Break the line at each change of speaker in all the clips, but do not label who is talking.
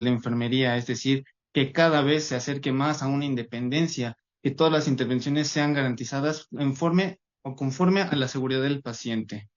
la enfermería, es decir, que cada vez se acerque más a una independencia, que todas las intervenciones sean garantizadas conforme a la seguridad del paciente.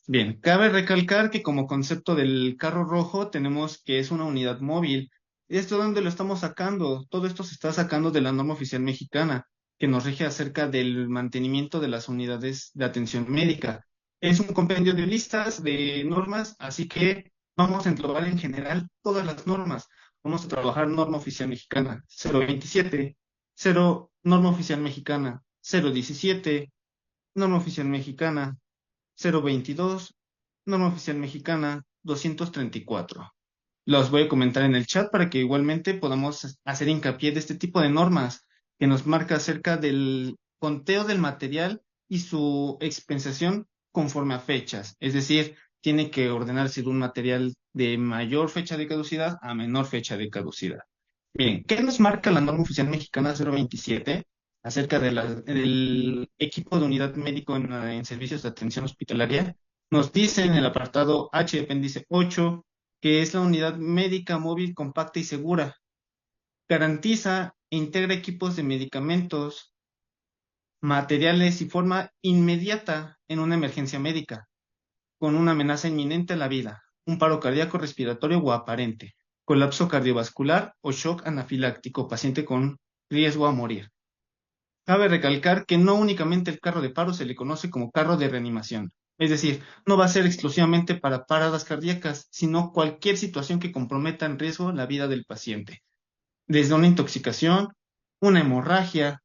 Bien, cabe recalcar que como concepto del carro rojo tenemos que es una unidad móvil. ¿Esto dónde lo estamos sacando? Todo esto se está sacando de la norma oficial mexicana, que nos rige acerca del mantenimiento de las unidades de atención médica. Es un compendio de listas de normas, así que vamos a englobar en general todas las normas. Vamos a trabajar norma oficial mexicana 027, 0 norma oficial mexicana 017, norma oficial mexicana 022, norma oficial mexicana 234. Los voy a comentar en el chat para que igualmente podamos hacer hincapié de este tipo de normas que nos marca acerca del conteo del material y su expensación conforme a fechas. Es decir, tiene que ordenarse de un material de mayor fecha de caducidad a menor fecha de caducidad. Bien, ¿qué nos marca la norma oficial mexicana 027 acerca del equipo de unidad médico en servicios de atención hospitalaria? Nos dice en el apartado H, apéndice 8, que es la unidad médica móvil compacta y segura. Garantiza e integra equipos de medicamentos, materiales y forma inmediata en una emergencia médica, con una amenaza inminente a la vida, un paro cardíaco respiratorio o aparente, colapso cardiovascular o shock anafiláctico, paciente con riesgo a morir. Cabe recalcar que no únicamente el carro de paro se le conoce como carro de reanimación, es decir, no va a ser exclusivamente para paradas cardíacas, sino cualquier situación que comprometa en riesgo la vida del paciente, desde una intoxicación, una hemorragia,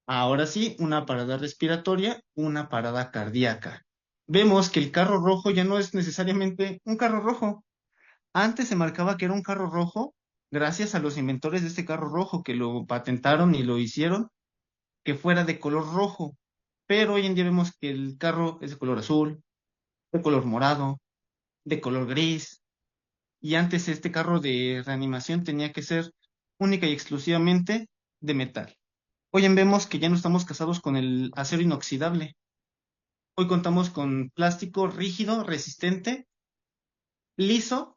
ahora sí, una parada respiratoria, una parada cardíaca. Vemos que el carro rojo ya no es necesariamente un carro rojo. Antes se marcaba que era un carro rojo gracias a los inventores de este carro rojo que lo patentaron y lo hicieron que fuera de color rojo, pero hoy en día vemos que el carro es de color azul, de color morado, de color gris, y antes este carro de reanimación tenía que ser única y exclusivamente de metal. Hoy en vemos que ya no estamos casados con el acero inoxidable. Hoy contamos con plástico rígido, resistente, liso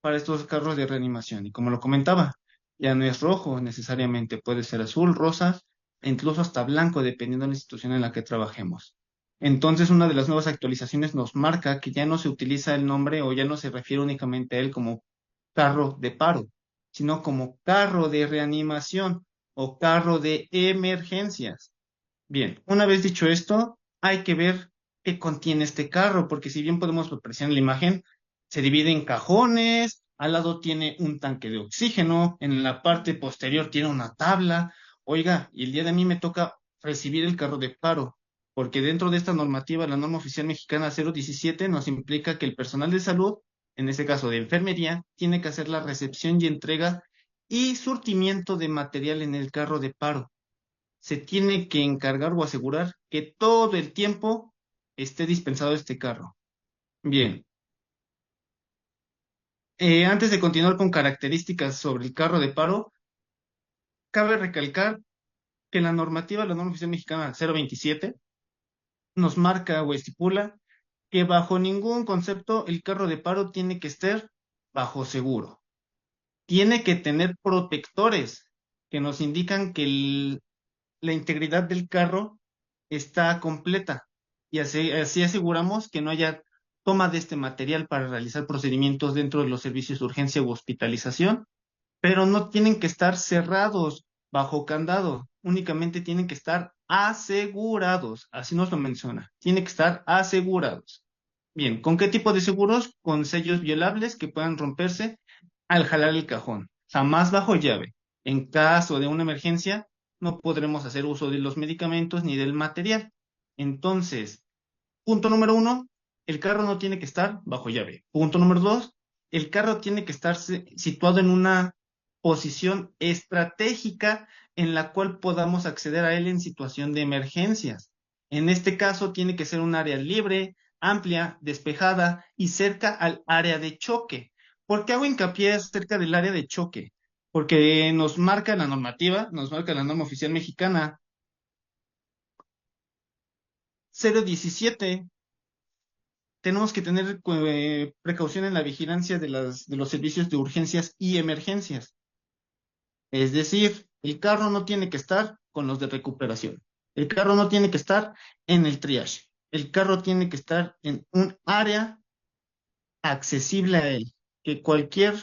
para estos carros de reanimación. Y como lo comentaba, ya no es rojo necesariamente, puede ser azul, rosa e incluso hasta blanco, dependiendo de la institución en la que trabajemos. Entonces, una de las nuevas actualizaciones nos marca que ya no se utiliza el nombre o ya no se refiere únicamente a él como carro de paro, sino como carro de reanimación o carro de emergencias. Bien, una vez dicho esto, hay que ver qué contiene este carro, porque si bien podemos apreciar en la imagen, se divide en cajones, al lado tiene un tanque de oxígeno, en la parte posterior tiene una tabla. Oiga, y el día de mí me toca recibir el carro de paro, porque dentro de esta normativa, la norma oficial mexicana 017 nos implica que el personal de salud, en este caso de enfermería, tiene que hacer la recepción y entrega y surtimiento de material en el carro de paro se tiene que encargar o asegurar que todo el tiempo esté dispensado este carro. Bien, antes de continuar con características sobre el carro de paro, cabe recalcar que la normativa, la norma oficial mexicana 027, nos marca o estipula que bajo ningún concepto el carro de paro tiene que estar bajo seguro. Tiene que tener protectores que nos indican que la integridad del carro está completa y así aseguramos que no haya toma de este material para realizar procedimientos dentro de los servicios de urgencia u hospitalización, pero no tienen que estar cerrados bajo candado, únicamente tienen que estar asegurados, así nos lo menciona, tiene que estar asegurados. Bien, ¿con qué tipo de seguros? Con sellos violables que puedan romperse al jalar el cajón, jamás bajo llave. En caso de una emergencia, no podremos hacer uso de los medicamentos ni del material. Entonces, punto número uno, el carro no tiene que estar bajo llave. Punto número dos, el carro tiene que estar situado en una posición estratégica en la cual podamos acceder a él en situación de emergencias. En este caso, tiene que ser un área libre, amplia, despejada y cerca al área de choque. ¿Por qué hago hincapié acerca del área de choque? Porque nos marca la normativa, nos marca la norma oficial mexicana 017 tenemos que tener precaución en la vigilancia de los servicios de urgencias y emergencias. Es decir, el carro no tiene que estar con los de recuperación. El carro no tiene que estar en el triage. El carro tiene que estar en un área accesible a él, que cualquier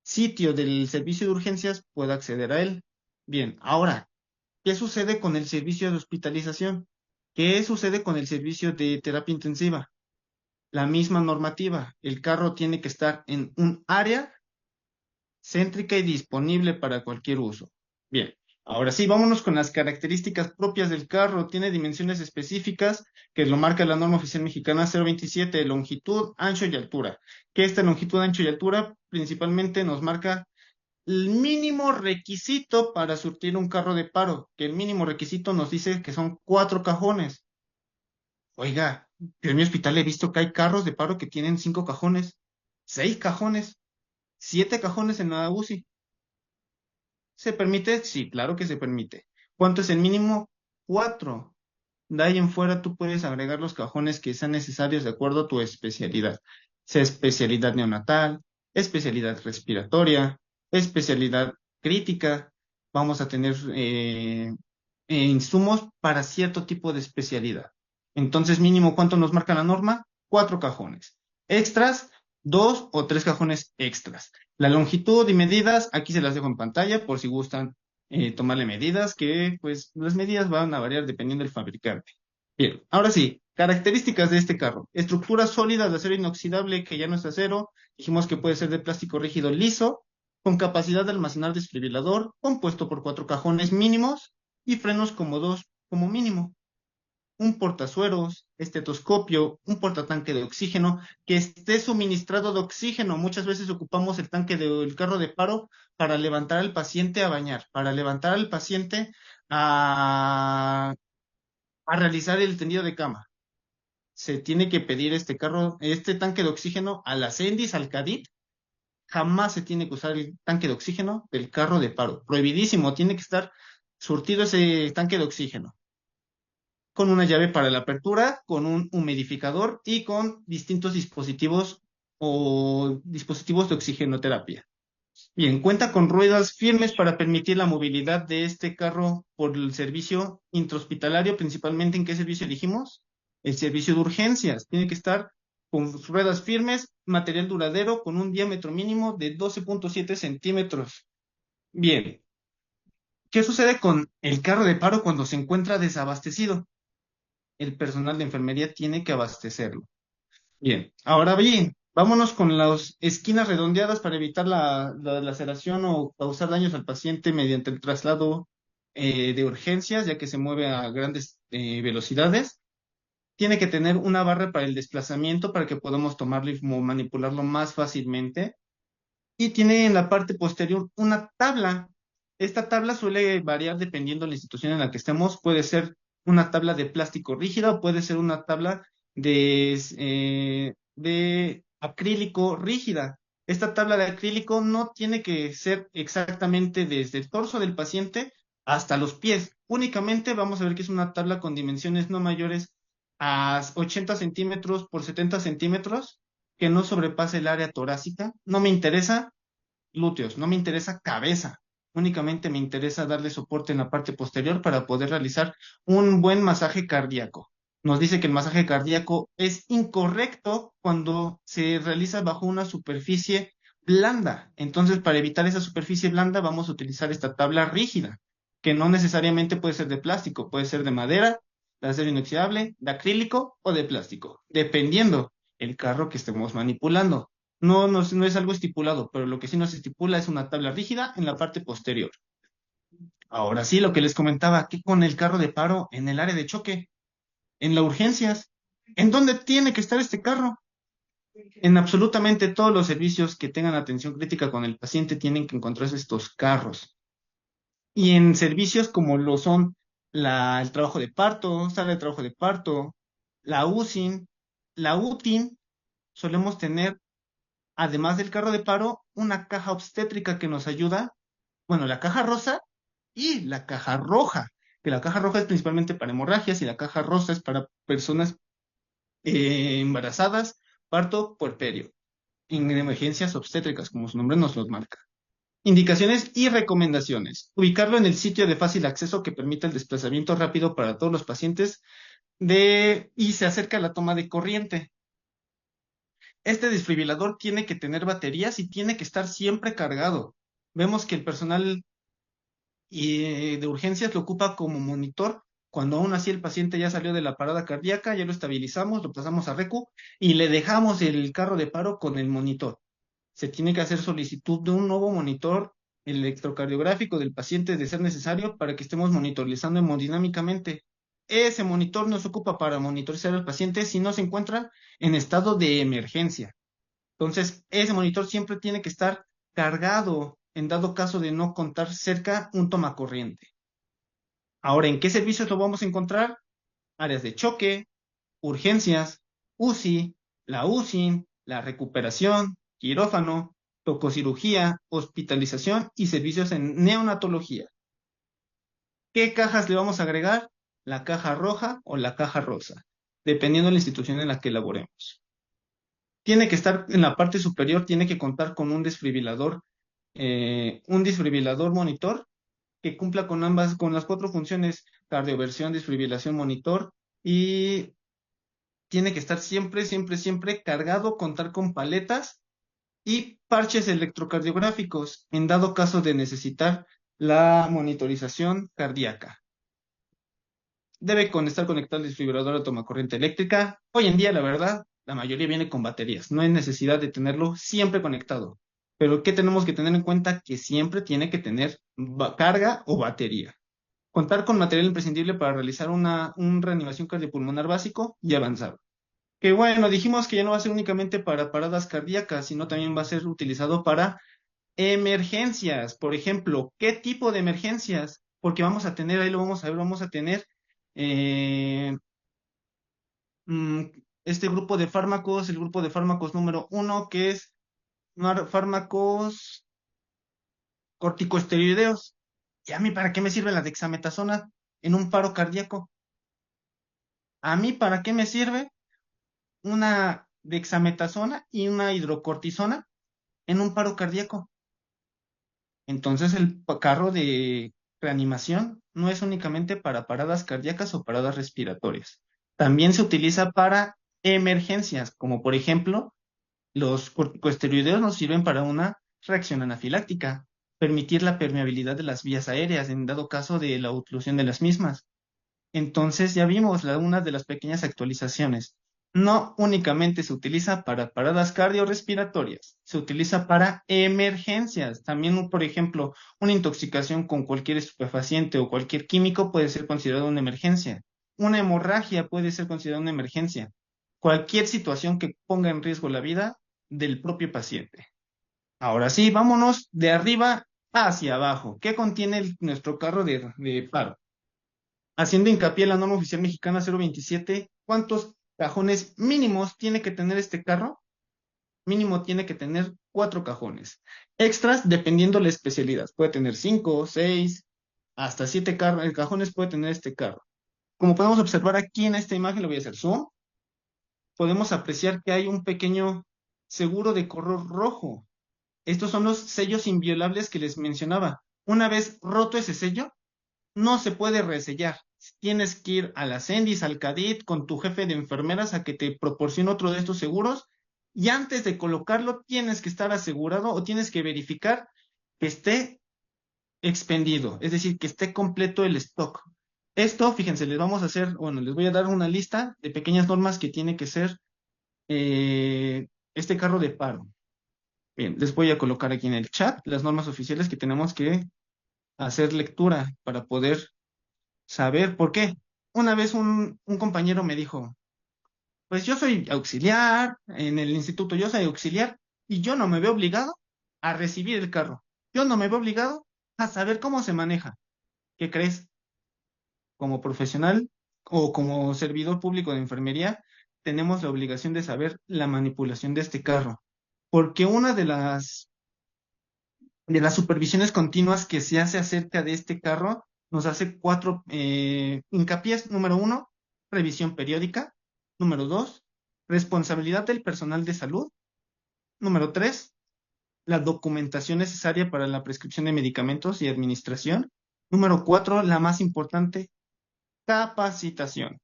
sitio del servicio de urgencias pueda acceder a él. Bien, ahora, ¿qué sucede con el servicio de hospitalización? ¿Qué sucede con el servicio de terapia intensiva? La misma normativa. El carro tiene que estar en un área céntrica y disponible para cualquier uso. Bien, ahora sí, vámonos con las características propias del carro. Tiene dimensiones específicas que lo marca la norma oficial mexicana 027, longitud, ancho y altura. Que esta longitud, ancho y altura principalmente nos marca el mínimo requisito para surtir un carro de paro, que el mínimo requisito nos dice que son 4 cajones. Oiga, yo en mi hospital he visto que hay carros de paro que tienen 5 cajones, 6 cajones, 7 cajones en la UCI. ¿Se permite? Sí, claro que se permite. ¿Cuánto es el mínimo? 4. De ahí en fuera tú puedes agregar los cajones que sean necesarios de acuerdo a tu especialidad. Sea especialidad neonatal, especialidad respiratoria, especialidad crítica. Vamos a tener insumos para cierto tipo de especialidad. Entonces, mínimo, ¿cuánto nos marca la norma? 4 cajones. Extras, 2 o 3 cajones extras. La longitud y medidas, aquí se las dejo en pantalla por si gustan tomarle medidas, que pues las medidas van a variar dependiendo del fabricante. Bien, ahora sí, características de este carro. Estructura sólida de acero inoxidable, que ya no es acero. Dijimos que puede ser de plástico rígido liso, con capacidad de almacenar desfibrilador, compuesto por 4 cajones mínimos y frenos como dos, como mínimo. Un portazueros, estetoscopio, un portatanque de oxígeno, que esté suministrado de oxígeno. Muchas veces ocupamos el tanque del carro de paro para levantar al paciente a bañar, para levantar al paciente a, a realizar el tendido de cama. Se tiene que pedir este carro, este tanque de oxígeno a la Cendis, al CADIT. Jamás se tiene que usar el tanque de oxígeno del carro de paro. Prohibidísimo, tiene que estar surtido ese tanque de oxígeno con una llave para la apertura, con un humidificador y con distintos dispositivos o dispositivos de oxigenoterapia. Bien, cuenta con ruedas firmes para permitir la movilidad de este carro por el servicio intrahospitalario, principalmente. ¿En qué servicio dijimos? El servicio de urgencias. Tiene que estar con ruedas firmes, material duradero, con un diámetro mínimo de 12.7 centímetros. Bien, ¿qué sucede con el carro de paro cuando se encuentra desabastecido? El personal de enfermería tiene que abastecerlo. Bien, ahora bien, vámonos con las esquinas redondeadas para evitar la laceración o causar daños al paciente mediante el traslado de urgencias, ya que se mueve a grandes velocidades. Tiene que tener una barra para el desplazamiento para que podamos tomarlo y manipularlo más fácilmente. Y tiene en la parte posterior una tabla. Esta tabla suele variar dependiendo de la institución en la que estemos. Puede ser una tabla de plástico rígida o puede ser una tabla de acrílico rígida. Esta tabla de acrílico no tiene que ser exactamente desde el torso del paciente hasta los pies. Únicamente vamos a ver que es una tabla con dimensiones no mayores a 80 centímetros por 70 centímetros, que no sobrepase el área torácica. No me interesa glúteos, no me interesa cabeza. Únicamente me interesa darle soporte en la parte posterior para poder realizar un buen masaje cardíaco. Nos dice que el masaje cardíaco es incorrecto cuando se realiza bajo una superficie blanda. Entonces, para evitar esa superficie blanda, vamos a utilizar esta tabla rígida, que no necesariamente puede ser de plástico, puede ser de madera, de acero inoxidable, de acrílico o de plástico, dependiendo el carro que estemos manipulando. No es algo estipulado, pero lo que sí nos estipula es una tabla rígida en la parte posterior. Ahora sí, lo que les comentaba, ¿qué con el carro de paro en el área de choque, en las urgencias? ¿En dónde tiene que estar este carro? En absolutamente todos los servicios que tengan atención crítica con el paciente tienen que encontrarse estos carros. Y en servicios como lo son el trabajo de parto, sala de trabajo de parto, la UCIN, la UTIN, solemos tener, además del carro de paro, una caja obstétrica que nos ayuda, bueno, la caja rosa y la caja roja, que la caja roja es principalmente para hemorragias y la caja rosa es para personas embarazadas, parto, puerperio, en emergencias obstétricas, como su nombre nos lo marca. Indicaciones y recomendaciones. Ubicarlo en el sitio de fácil acceso que permita el desplazamiento rápido para todos los pacientes y se acerca a la toma de corriente. Este desfibrilador tiene que tener baterías y tiene que estar siempre cargado. Vemos que el personal de urgencias lo ocupa como monitor. Cuando aún así el paciente ya salió de la parada cardíaca, ya lo estabilizamos, lo pasamos a RECU y le dejamos el carro de paro con el monitor. Se tiene que hacer solicitud de un nuevo monitor electrocardiográfico del paciente de ser necesario para que estemos monitorizando hemodinámicamente. Ese monitor no se ocupa para monitorizar al paciente si no se encuentra en estado de emergencia. Entonces, ese monitor siempre tiene que estar cargado en dado caso de no contar cerca un tomacorriente. Ahora, ¿en qué servicios lo vamos a encontrar? Áreas de choque, urgencias, UCI, la UCI, la recuperación, quirófano, tococirugía, hospitalización y servicios en neonatología. ¿Qué cajas le vamos a agregar? La caja roja o la caja rosa, dependiendo de la institución en la que laboremos. Tiene que estar en la parte superior, tiene que contar con un desfibrilador monitor que cumpla con ambas, con las 4 funciones: cardioversión, desfibrilación, monitor, y tiene que estar siempre, siempre, siempre cargado, contar con paletas y parches electrocardiográficos en dado caso de necesitar la monitorización cardíaca. Debe estar conectado al desfibrilador a tomacorriente eléctrica. Hoy en día, la verdad, la mayoría viene con baterías. No hay necesidad de tenerlo siempre conectado. Pero ¿qué tenemos que tener en cuenta? Que siempre tiene que tener carga o batería. Contar con material imprescindible para realizar un reanimación cardiopulmonar básico y avanzado. Que bueno, dijimos que ya no va a ser únicamente para paradas cardíacas, sino también va a ser utilizado para emergencias. Por ejemplo, ¿qué tipo de emergencias? Porque vamos a tener, ahí lo vamos a ver, vamos a tener eh, mm, este grupo de fármacos, el grupo de fármacos número 1, que es fármacos corticosteroideos. ¿Y a mí para qué me sirve la dexametasona en un paro cardíaco? ¿A mí para qué me sirve una dexametasona y una hidrocortisona en un paro cardíaco? Entonces el carro de reanimación no es únicamente para paradas cardíacas o paradas respiratorias. También se utiliza para emergencias, como por ejemplo, los corticosteroideos nos sirven para una reacción anafiláctica, permitir la permeabilidad de las vías aéreas en dado caso de la oclusión de las mismas. Entonces ya vimos una de las pequeñas actualizaciones. No únicamente se utiliza para paradas cardiorrespiratorias, se utiliza para emergencias. También, por ejemplo, una intoxicación con cualquier estupefaciente o cualquier químico puede ser considerada una emergencia. Una hemorragia puede ser considerada una emergencia. Cualquier situación que ponga en riesgo la vida del propio paciente. Ahora sí, vámonos de arriba hacia abajo. ¿Qué contiene nuestro carro de paro? Haciendo hincapié en la norma oficial mexicana 027, ¿cuántos cajones mínimos tiene que tener este carro? Mínimo tiene que tener 4 cajones. Extras, dependiendo la especialidad. Puede tener 5, 6, hasta 7 cajones puede tener este carro. Como podemos observar aquí en esta imagen, le voy a hacer zoom, podemos apreciar que hay un pequeño seguro de color rojo. Estos son los sellos inviolables que les mencionaba. Una vez roto ese sello, no se puede resellar. Tienes que ir a la Cendis, al CADIT, con tu jefe de enfermeras a que te proporcione otro de estos seguros. Y antes de colocarlo, tienes que estar asegurado o tienes que verificar que esté expendido, es decir, que esté completo el stock. Esto, fíjense, les vamos a hacer, bueno, les voy a dar una lista de pequeñas normas que tiene que ser este carro de paro. Bien, les voy a colocar aquí en el chat las normas oficiales que tenemos que hacer lectura para poder saber por qué. Una vez un compañero me dijo, pues yo soy auxiliar en el instituto, yo soy auxiliar y yo no me veo obligado a recibir el carro. Yo no me veo obligado a saber cómo se maneja. ¿Qué crees? Como profesional o como servidor público de enfermería, tenemos la obligación de saber la manipulación de este carro. Porque una de las supervisiones continuas que se hace acerca de este carro nos hace 4 hincapiés. Número 1, revisión periódica. Número 2, responsabilidad del personal de salud. Número 3, la documentación necesaria para la prescripción de medicamentos y administración. Número 4, la más importante, capacitación.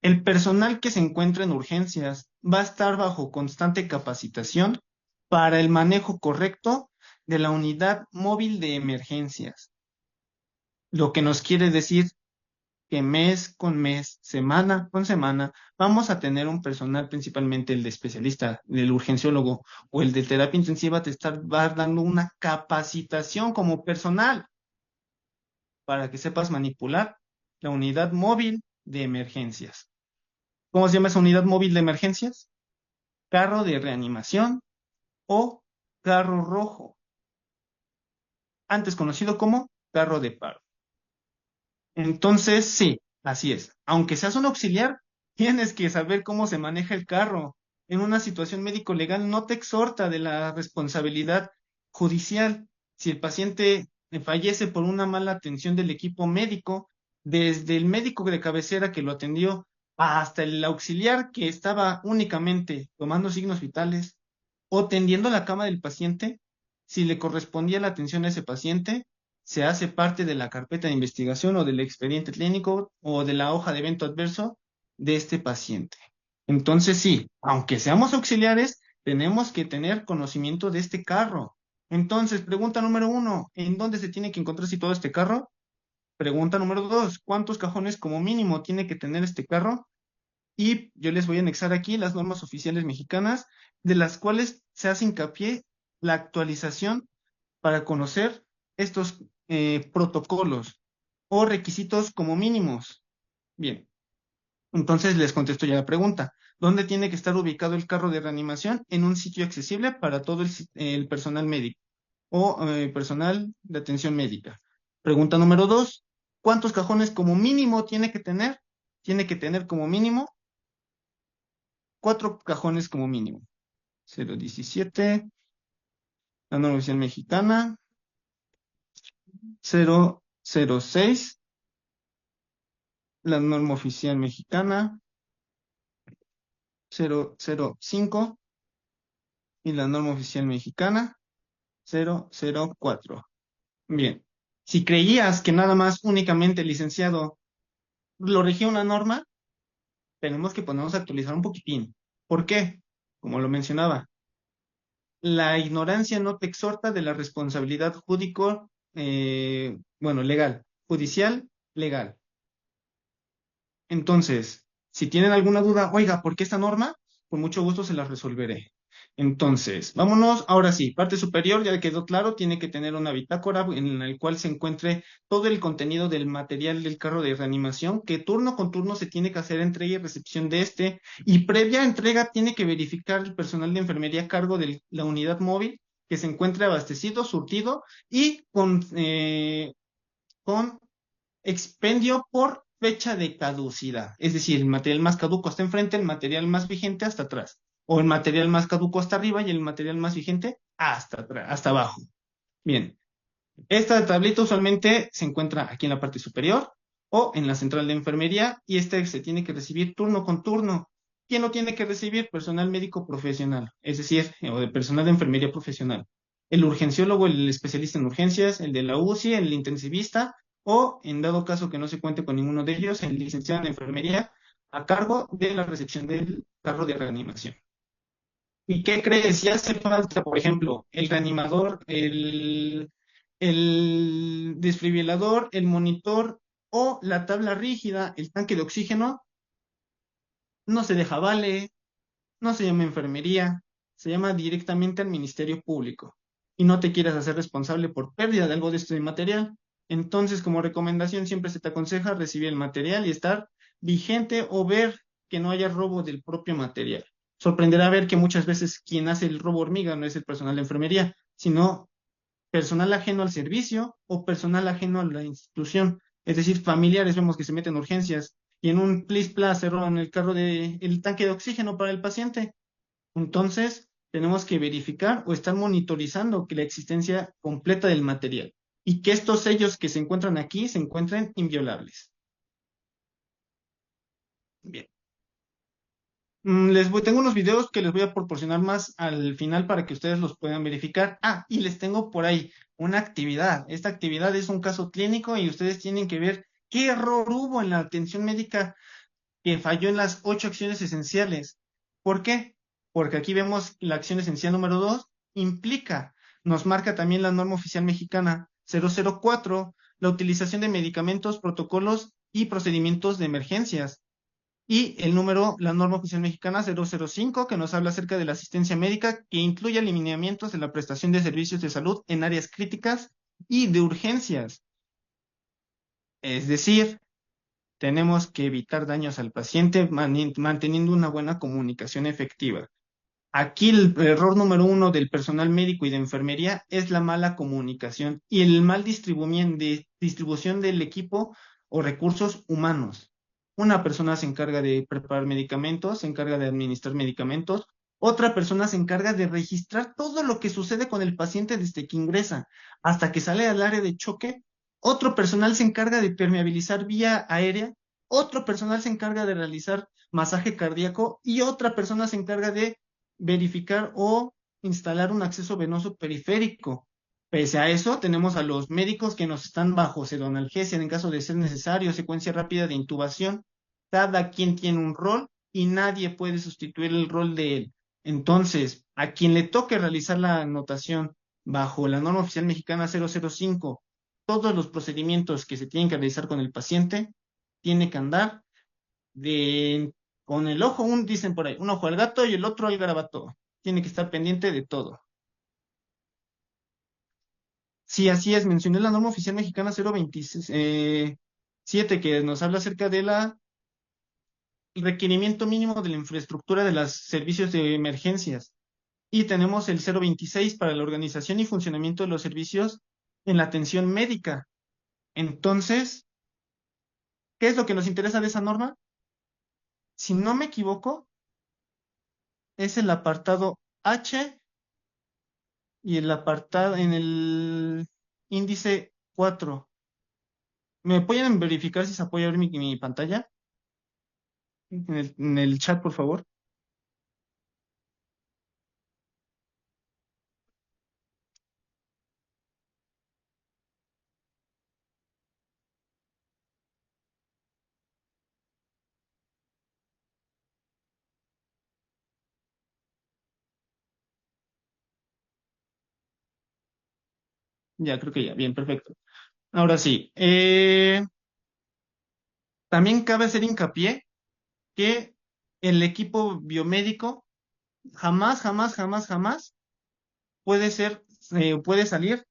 El personal que se encuentra en urgencias va a estar bajo constante capacitación para el manejo correcto de la unidad móvil de emergencias, lo que nos quiere decir que mes con mes, semana con semana, vamos a tener un personal, principalmente el de especialista, el urgenciólogo o el de terapia intensiva, va dando una capacitación como personal para que sepas manipular la unidad móvil de emergencias. ¿Cómo se llama esa unidad móvil de emergencias? Carro de reanimación o carro rojo, antes conocido como carro de paro. Entonces, sí, así es. Aunque seas un auxiliar, tienes que saber cómo se maneja el carro. En una situación médico-legal no te exhorta de la responsabilidad judicial. Si el paciente fallece por una mala atención del equipo médico, desde el médico de cabecera que lo atendió hasta el auxiliar que estaba únicamente tomando signos vitales o tendiendo la cama del paciente, si le correspondía la atención a ese paciente, se hace parte de la carpeta de investigación o del expediente clínico o de la hoja de evento adverso de este paciente. Entonces, sí, aunque seamos auxiliares, tenemos que tener conocimiento de este carro. Entonces, pregunta número 1, ¿en dónde se tiene que encontrar situado este carro? Pregunta número 2, ¿cuántos cajones como mínimo tiene que tener este carro? Y yo les voy a anexar aquí las normas oficiales mexicanas, de las cuales se hace hincapié la actualización para conocer estos protocolos o requisitos como mínimos. Bien, entonces les contesto ya la pregunta. ¿Dónde tiene que estar ubicado el carro de reanimación? En un sitio accesible para todo el personal médico o personal de atención médica. Pregunta número 2. ¿Cuántos cajones como mínimo tiene que tener? Tiene que tener como mínimo 4 cajones como mínimo. 017, la norma oficial mexicana, 006, la norma oficial mexicana, 005 y la norma oficial mexicana, 004. Bien, si creías que nada más únicamente el licenciado lo regía una norma, tenemos que ponernos a actualizar un poquitín. ¿Por qué? Como lo mencionaba, la ignorancia no te exhorta de la responsabilidad legal, judicial, legal. Entonces, si tienen alguna duda, oiga, ¿por qué esta norma? Con mucho gusto se la resolveré. Entonces, vámonos, ahora sí, parte superior, ya quedó claro, tiene que tener una bitácora en la cual se encuentre todo el contenido del material del carro de reanimación, que turno con turno se tiene que hacer entrega y recepción de este, y previa entrega tiene que verificar el personal de enfermería a cargo de la unidad móvil que se encuentre abastecido, surtido y con expendio por fecha de caducidad. Es decir, el material más caduco hasta enfrente, el material más vigente hasta atrás. O el material más caduco hasta arriba y el material más vigente hasta atrás, hasta abajo. Bien, esta tablita usualmente se encuentra aquí en la parte superior o en la central de enfermería y este se tiene que recibir turno con turno. ¿Quién lo tiene que recibir? Personal médico profesional, es decir, o de personal de enfermería profesional. El urgenciólogo, el especialista en urgencias, el de la UCI, el intensivista o, en dado caso que no se cuente con ninguno de ellos, el licenciado en enfermería a cargo de la recepción del carro de reanimación. ¿Y qué crees? Si hace falta, por ejemplo, el reanimador, el desfibrilador, el monitor o la tabla rígida, el tanque de oxígeno, no se deja vale, no se llama enfermería, se llama directamente al Ministerio Público. Y no te quieras hacer responsable por pérdida de algo de este material. Entonces, como recomendación, siempre se te aconseja recibir el material y estar vigente o ver que no haya robo del propio material. Sorprenderá ver que muchas veces quien hace el robo hormiga no es el personal de enfermería, sino personal ajeno al servicio o personal ajeno a la institución. Es decir, familiares vemos que se meten en urgencias y en un plis plas se roban el carro el tanque de oxígeno para el paciente. Entonces, tenemos que verificar o estar monitorizando que la existencia completa del material y que estos sellos que se encuentran aquí se encuentren inviolables. Bien. Tengo unos videos que les voy a proporcionar más al final para que ustedes los puedan verificar. Ah, y les tengo por ahí una actividad. Esta actividad es un caso clínico y ustedes tienen que ver qué error hubo en la atención médica que falló en las 8 acciones esenciales. ¿Por qué? Porque aquí vemos la acción esencial número 2, implica, nos marca también la norma oficial mexicana 004, la utilización de medicamentos, protocolos y procedimientos de emergencias. Y el número, la norma oficial mexicana 005, que nos habla acerca de la asistencia médica, que incluye alineamientos de la prestación de servicios de salud en áreas críticas y de urgencias. Es decir, tenemos que evitar daños al paciente manteniendo una buena comunicación efectiva. Aquí el error número uno del personal médico y de enfermería es la mala comunicación y el mal distribución del equipo o recursos humanos. Una persona se encarga de preparar medicamentos, se encarga de administrar medicamentos, otra persona se encarga de registrar todo lo que sucede con el paciente desde que ingresa hasta que sale al área de choque. Otro personal se encarga de permeabilizar vía aérea, otro personal se encarga de realizar masaje cardíaco y otra persona se encarga de verificar o instalar un acceso venoso periférico. Pese a eso, tenemos a los médicos que nos están bajo sedonalgesia en caso de ser necesario, secuencia rápida de intubación. Cada quien tiene un rol y nadie puede sustituir el rol de él. Entonces, a quien le toque realizar la anotación bajo la norma oficial mexicana 005, todos los procedimientos que se tienen que realizar con el paciente, tiene que andar de, con el ojo, dicen por ahí, un ojo al gato y el otro al garabato. Tiene que estar pendiente de todo. Sí, así es, mencioné la norma oficial mexicana 027 que nos habla acerca de el requerimiento mínimo de la infraestructura de los servicios de emergencias. Y tenemos el 026 para la organización y funcionamiento de los servicios en la atención médica. Entonces, ¿qué es lo que nos interesa de esa norma? Si no me equivoco, es el apartado H y el apartado en el índice 4. ¿Me pueden verificar si se puede abrir mi pantalla? En el chat, por favor. Ya, creo que ya. Bien, perfecto. Ahora sí. También cabe hacer hincapié que el equipo biomédico jamás, jamás, jamás, jamás puede ser, puede salir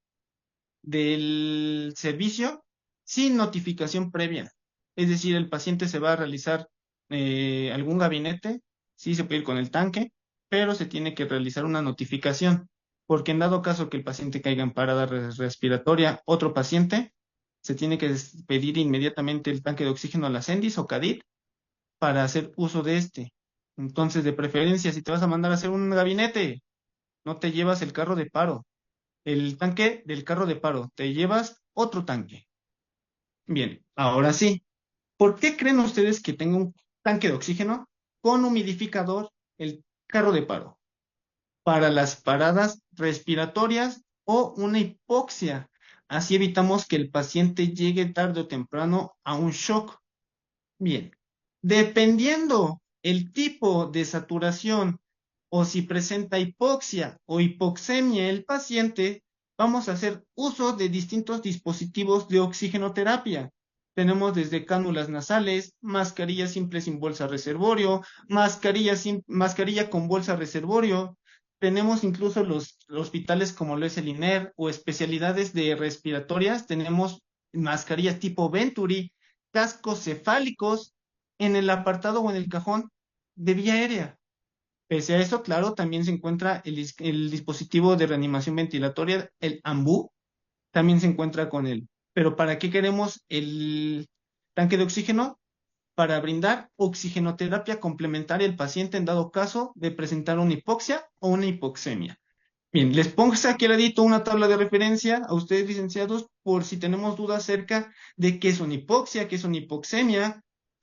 del servicio sin notificación previa. Es decir, el paciente se va a realizar algún gabinete, sí se puede ir con el tanque, pero se tiene que realizar una notificación, porque en dado caso que el paciente caiga en parada respiratoria, otro paciente, se tiene que pedir inmediatamente el tanque de oxígeno a la CENDIS o CADIT para hacer uso de este. Entonces, de preferencia, si te vas a mandar a hacer un gabinete, no te llevas el carro de paro, el tanque del carro de paro, te llevas otro tanque. Bien, ahora sí, ¿por qué creen ustedes que tenga un tanque de oxígeno con humidificador el carro de paro? Para las paradas respiratorias o una hipoxia. Así evitamos que el paciente llegue tarde o temprano a un shock. Bien, dependiendo el tipo de saturación o si presenta hipoxia o hipoxemia el paciente, vamos a hacer uso de distintos dispositivos de oxigenoterapia. Tenemos desde cánulas nasales, mascarilla simple sin bolsa reservorio, mascarilla con bolsa reservorio. Tenemos incluso los hospitales como lo es el INER o especialidades de respiratorias. Tenemos mascarillas tipo Venturi, cascos cefálicos en el apartado o en el cajón de vía aérea. Pese a eso, claro, también se encuentra el dispositivo de reanimación ventilatoria, el AMBU, también se encuentra con él. Pero ¿para qué queremos el tanque de oxígeno? Para brindar oxigenoterapia complementaria al paciente en dado caso de presentar una hipoxia o una hipoxemia. Bien, les pongo aquí al ladito una tabla de referencia a ustedes, licenciados, por si tenemos dudas acerca de qué es una hipoxia, qué es una hipoxemia,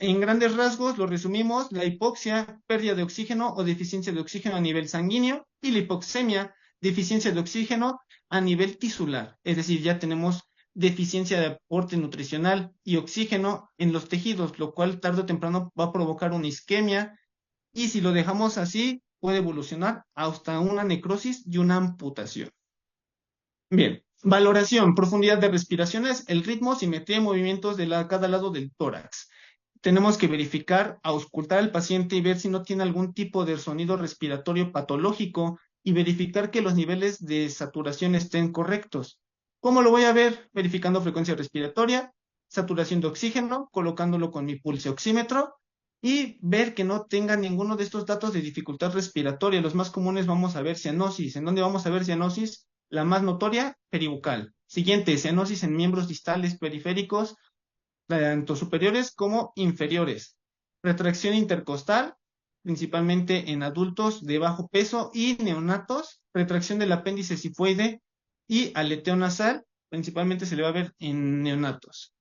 en grandes rasgos, lo resumimos: la hipoxia, pérdida de oxígeno o deficiencia de oxígeno a nivel sanguíneo, y la hipoxemia, deficiencia de oxígeno a nivel tisular. Es decir, ya tenemos deficiencia de aporte nutricional y oxígeno en los tejidos, lo cual tarde o temprano va a provocar una isquemia, y si lo dejamos así, puede evolucionar hasta una necrosis y una amputación. Bien, valoración: profundidad de respiraciones, el ritmo, simetría y movimientos de cada lado del tórax. Tenemos que verificar, auscultar al paciente y ver si no tiene algún tipo de sonido respiratorio patológico, y verificar que los niveles de saturación estén correctos. ¿Cómo lo voy a ver? Verificando frecuencia respiratoria, saturación de oxígeno, colocándolo con mi pulso oxímetro, y ver que no tenga ninguno de estos datos de dificultad respiratoria. Los más comunes vamos a ver cianosis. ¿En dónde vamos a ver cianosis? La más notoria, peribucal. Siguiente, cianosis en miembros distales periféricos, tanto superiores como inferiores. Retracción intercostal, principalmente en adultos de bajo peso y neonatos. Retracción del apéndice sifoide y aleteo nasal, principalmente se le va a ver en neonatos.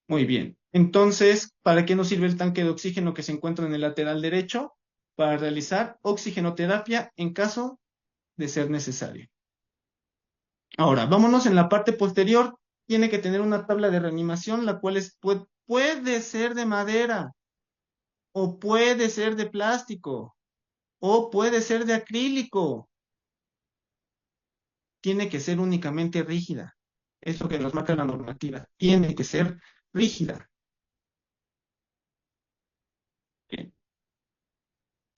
Muy bien. Entonces, ¿para qué nos sirve el tanque de oxígeno que se encuentra en el lateral derecho? Para realizar oxigenoterapia en caso de ser necesario. Ahora, vámonos en la parte posterior. Tiene que tener una tabla de reanimación, la cual puede ser de madera, o puede ser de plástico, o puede ser de acrílico. Tiene que ser únicamente rígida. Es lo que nos marca la normativa. Tiene que ser rígida. Bien.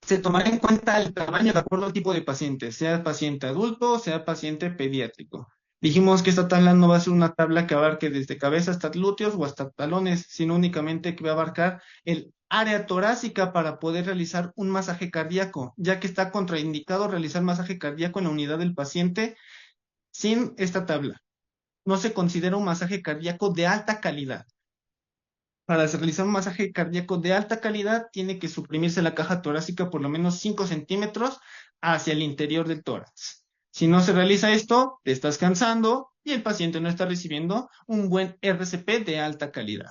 Se tomará en cuenta el tamaño de acuerdo al tipo de paciente, sea paciente adulto, sea paciente pediátrico. Dijimos que esta tabla no va a ser una tabla que abarque desde cabeza hasta glúteos o hasta talones, sino únicamente que va a abarcar el área torácica para poder realizar un masaje cardíaco, ya que está contraindicado realizar masaje cardíaco en la unidad del paciente sin esta tabla. No se considera un masaje cardíaco de alta calidad. Para realizar un masaje cardíaco de alta calidad, tiene que suprimirse la caja torácica por lo menos 5 centímetros hacia el interior del tórax. Si no se realiza esto, te estás cansando y el paciente no está recibiendo un buen RCP de alta calidad.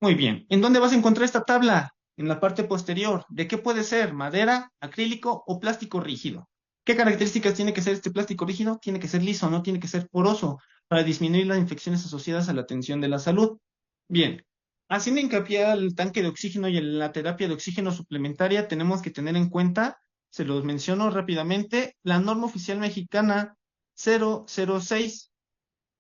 Muy bien. ¿En dónde vas a encontrar esta tabla? En la parte posterior. ¿De qué puede ser? ¿Madera, acrílico o plástico rígido? ¿Qué características tiene que ser este plástico rígido? Tiene que ser liso, no tiene que ser poroso, para disminuir las infecciones asociadas a la atención de la salud. Bien. Haciendo hincapié al tanque de oxígeno y en la terapia de oxígeno suplementaria, tenemos que tener en cuenta, se los menciono rápidamente, la norma oficial mexicana 006,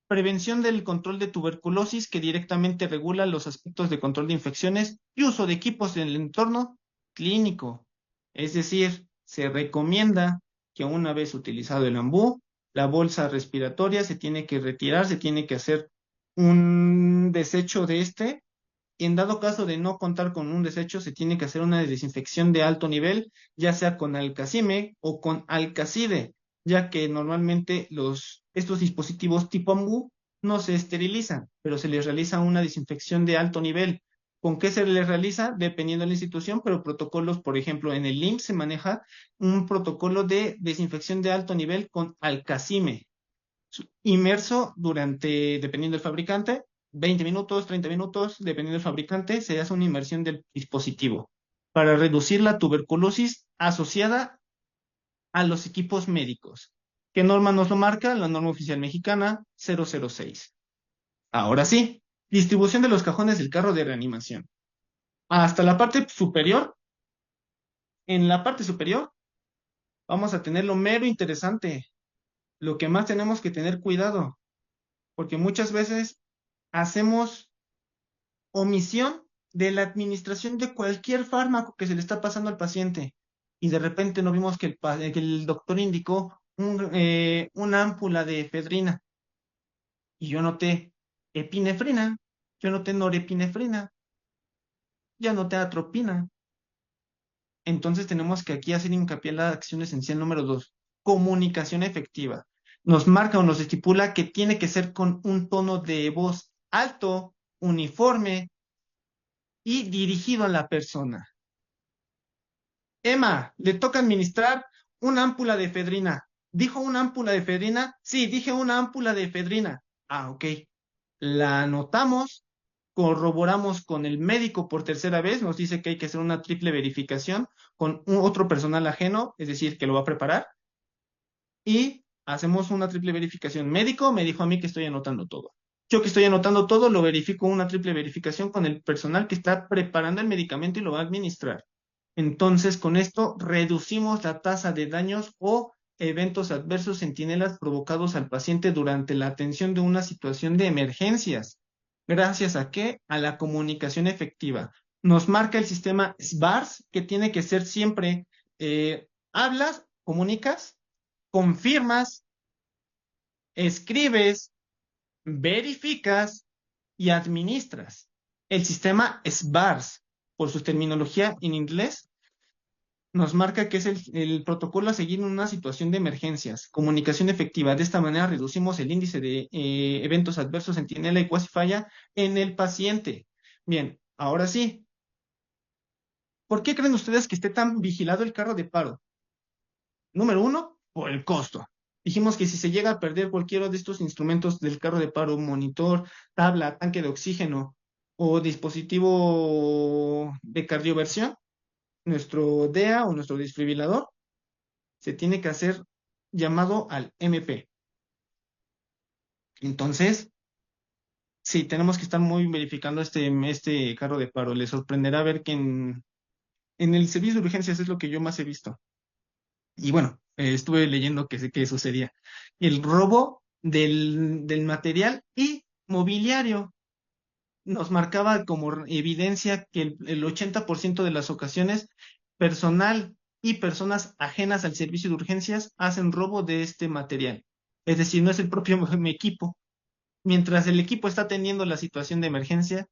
prevención del control de tuberculosis, que directamente regula los aspectos de control de infecciones y uso de equipos en el entorno clínico. Es decir, se recomienda que una vez utilizado el ambú, la bolsa respiratoria se tiene que retirar, se tiene que hacer un desecho de este. En dado caso de no contar con un desecho, se tiene que hacer una desinfección de alto nivel, ya sea con alcacime o con alcacide, ya que normalmente estos dispositivos tipo AMBU no se esterilizan, pero se les realiza una desinfección de alto nivel. ¿Con qué se les realiza? Dependiendo de la institución, pero protocolos, por ejemplo, en el IMSS se maneja un protocolo de desinfección de alto nivel con alcacime, inmerso durante, dependiendo del fabricante, 20 minutos, 30 minutos, dependiendo del fabricante, se hace una inmersión del dispositivo para reducir la tuberculosis asociada a los equipos médicos. ¿Qué norma nos lo marca? La norma oficial mexicana 006. Ahora sí, distribución de los cajones del carro de reanimación. Hasta la parte superior, en la parte superior, vamos a tener lo mero interesante, lo que más tenemos que tener cuidado, porque muchas veces hacemos omisión de la administración de cualquier fármaco que se le está pasando al paciente, y de repente no vimos que el doctor indicó una ámpula de efedrina, y yo noté epinefrina, yo noté norepinefrina, yo noté atropina. Entonces tenemos que aquí hacer hincapié en la acción esencial número 2, comunicación efectiva. Nos marca o nos estipula que tiene que ser con un tono de voz alto, uniforme y dirigido a la persona. Emma, le toca administrar una ámpula de efedrina. ¿Dijo una ámpula de efedrina? Sí, dije una ámpula de efedrina. Ah, ok. La anotamos corroboramos con el médico por tercera vez, nos dice que hay que hacer una triple verificación con otro personal ajeno, es decir, que lo va a preparar, y hacemos una triple verificación. Médico me dijo a mí que estoy anotando todo. Yo que estoy anotando todo, lo verifico una triple verificación con el personal que está preparando el medicamento y lo va a administrar. Entonces, con esto reducimos la tasa de daños o eventos adversos centinelas provocados al paciente durante la atención de una situación de emergencias. ¿Gracias a qué? A la comunicación efectiva. Nos marca el sistema SBARS, que tiene que ser siempre hablas, comunicas, confirmas, escribes, verificas y administras. El sistema SBARS, por su terminología en inglés, nos marca que es el protocolo a seguir en una situación de emergencias, comunicación efectiva. De esta manera reducimos el índice de eventos adversos centinela y cuasi falla en el paciente. Bien, ahora sí. ¿Por qué creen ustedes que esté tan vigilado el carro de paro? Número uno, por el costo. Dijimos que si se llega a perder cualquiera de estos instrumentos del carro de paro, monitor, tabla, tanque de oxígeno o dispositivo de cardioversión, nuestro DEA o nuestro desfibrilador se tiene que hacer llamado al MP. Entonces, sí, tenemos que estar muy verificando este carro de paro. Les sorprenderá ver que en el servicio de urgencias es lo que yo más he visto. Y bueno, estuve leyendo que sucedía. El robo del material y mobiliario nos marcaba como evidencia que el 80% de las ocasiones, personal y personas ajenas al servicio de urgencias hacen robo de este material. Es decir, no es el propio equipo. Mientras el equipo está teniendo la situación de emergencia,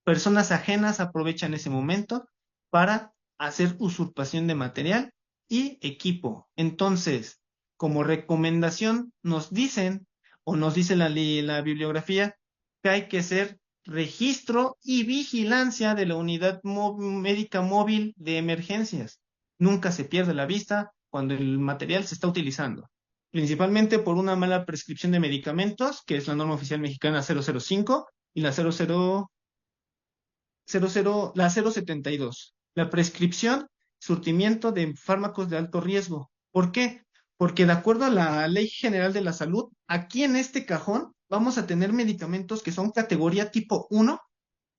personas ajenas aprovechan ese momento para hacer usurpación de material y equipo. Entonces, como recomendación, nos dicen, o nos dice la bibliografía, que hay que hacer registro y vigilancia de la unidad médica móvil de emergencias. Nunca se pierde la vista cuando el material se está utilizando, principalmente por una mala prescripción de medicamentos, que es la norma oficial mexicana 005 y la 072. La prescripción, surtimiento de fármacos de alto riesgo. ¿Por qué? Porque de acuerdo a la Ley General de la Salud, aquí en este cajón vamos a tener medicamentos que son categoría tipo 1,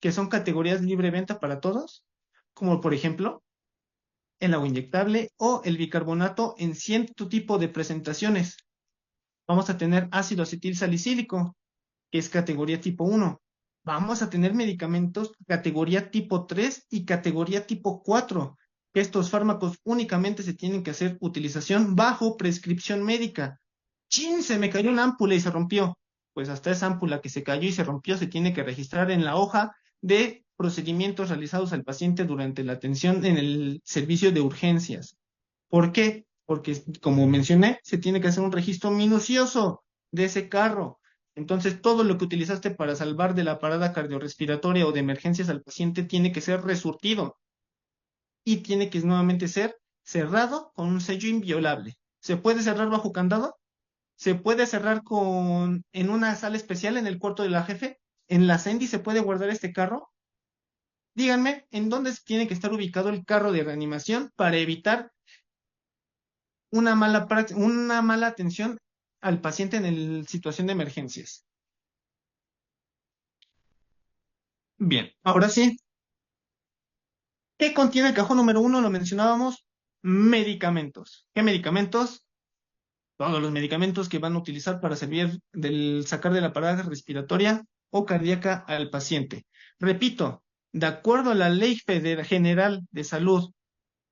que son categorías libre venta para todos, como por ejemplo el agua inyectable o el bicarbonato en cierto tipo de presentaciones. Vamos a tener ácido acetil salicílico, que es categoría tipo 1. Vamos a tener medicamentos categoría tipo 3 y categoría tipo 4. Estos fármacos únicamente se tienen que hacer utilización bajo prescripción médica. ¡Chin! Se me cayó una ámpula y se rompió. Pues hasta esa ámpula que se cayó y se rompió se tiene que registrar en la hoja de procedimientos realizados al paciente durante la atención en el servicio de urgencias. ¿Por qué? Porque, como mencioné, se tiene que hacer un registro minucioso de ese carro. Entonces, todo lo que utilizaste para salvar de la parada cardiorrespiratoria o de emergencias al paciente tiene que ser resurtido y tiene que nuevamente ser cerrado con un sello inviolable. ¿Se puede cerrar bajo candado? ¿Se puede cerrar en una sala especial en el cuarto de la jefe? ¿En la Sendy se puede guardar este carro? Díganme, ¿en dónde tiene que estar ubicado el carro de reanimación para evitar una mala atención al paciente en la situación de emergencias? Bien, ahora sí, ¿qué contiene el cajón número uno? Lo mencionábamos, medicamentos. ¿Qué medicamentos? Todos los medicamentos que van a utilizar para servir del sacar de la parada respiratoria o cardíaca al paciente. Repito, de acuerdo a la Ley General de Salud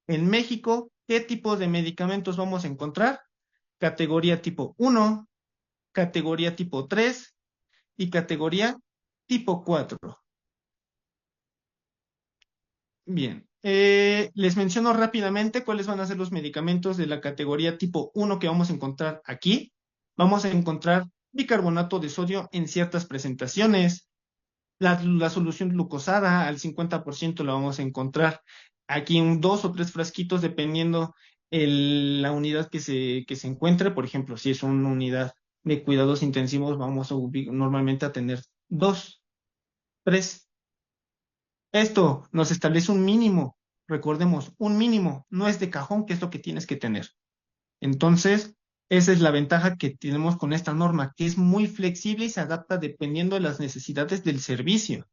en México, ¿qué tipo de medicamentos vamos a encontrar? Categoría tipo 1, categoría tipo 3 y categoría tipo 4. Bien, les menciono rápidamente cuáles van a ser los medicamentos de la categoría tipo 1 que vamos a encontrar aquí. Vamos a encontrar bicarbonato de sodio en ciertas presentaciones. La solución glucosada al 50% la vamos a encontrar aquí en 2 o 3 frasquitos dependiendo la unidad que se encuentre. Por ejemplo, si es una unidad de cuidados intensivos, vamos normalmente a tener 2, 3. Esto nos establece un mínimo, recordemos, un mínimo, no es de cajón, que es lo que tienes que tener. Entonces, esa es la ventaja que tenemos con esta norma, que es muy flexible y se adapta dependiendo de las necesidades del servicio.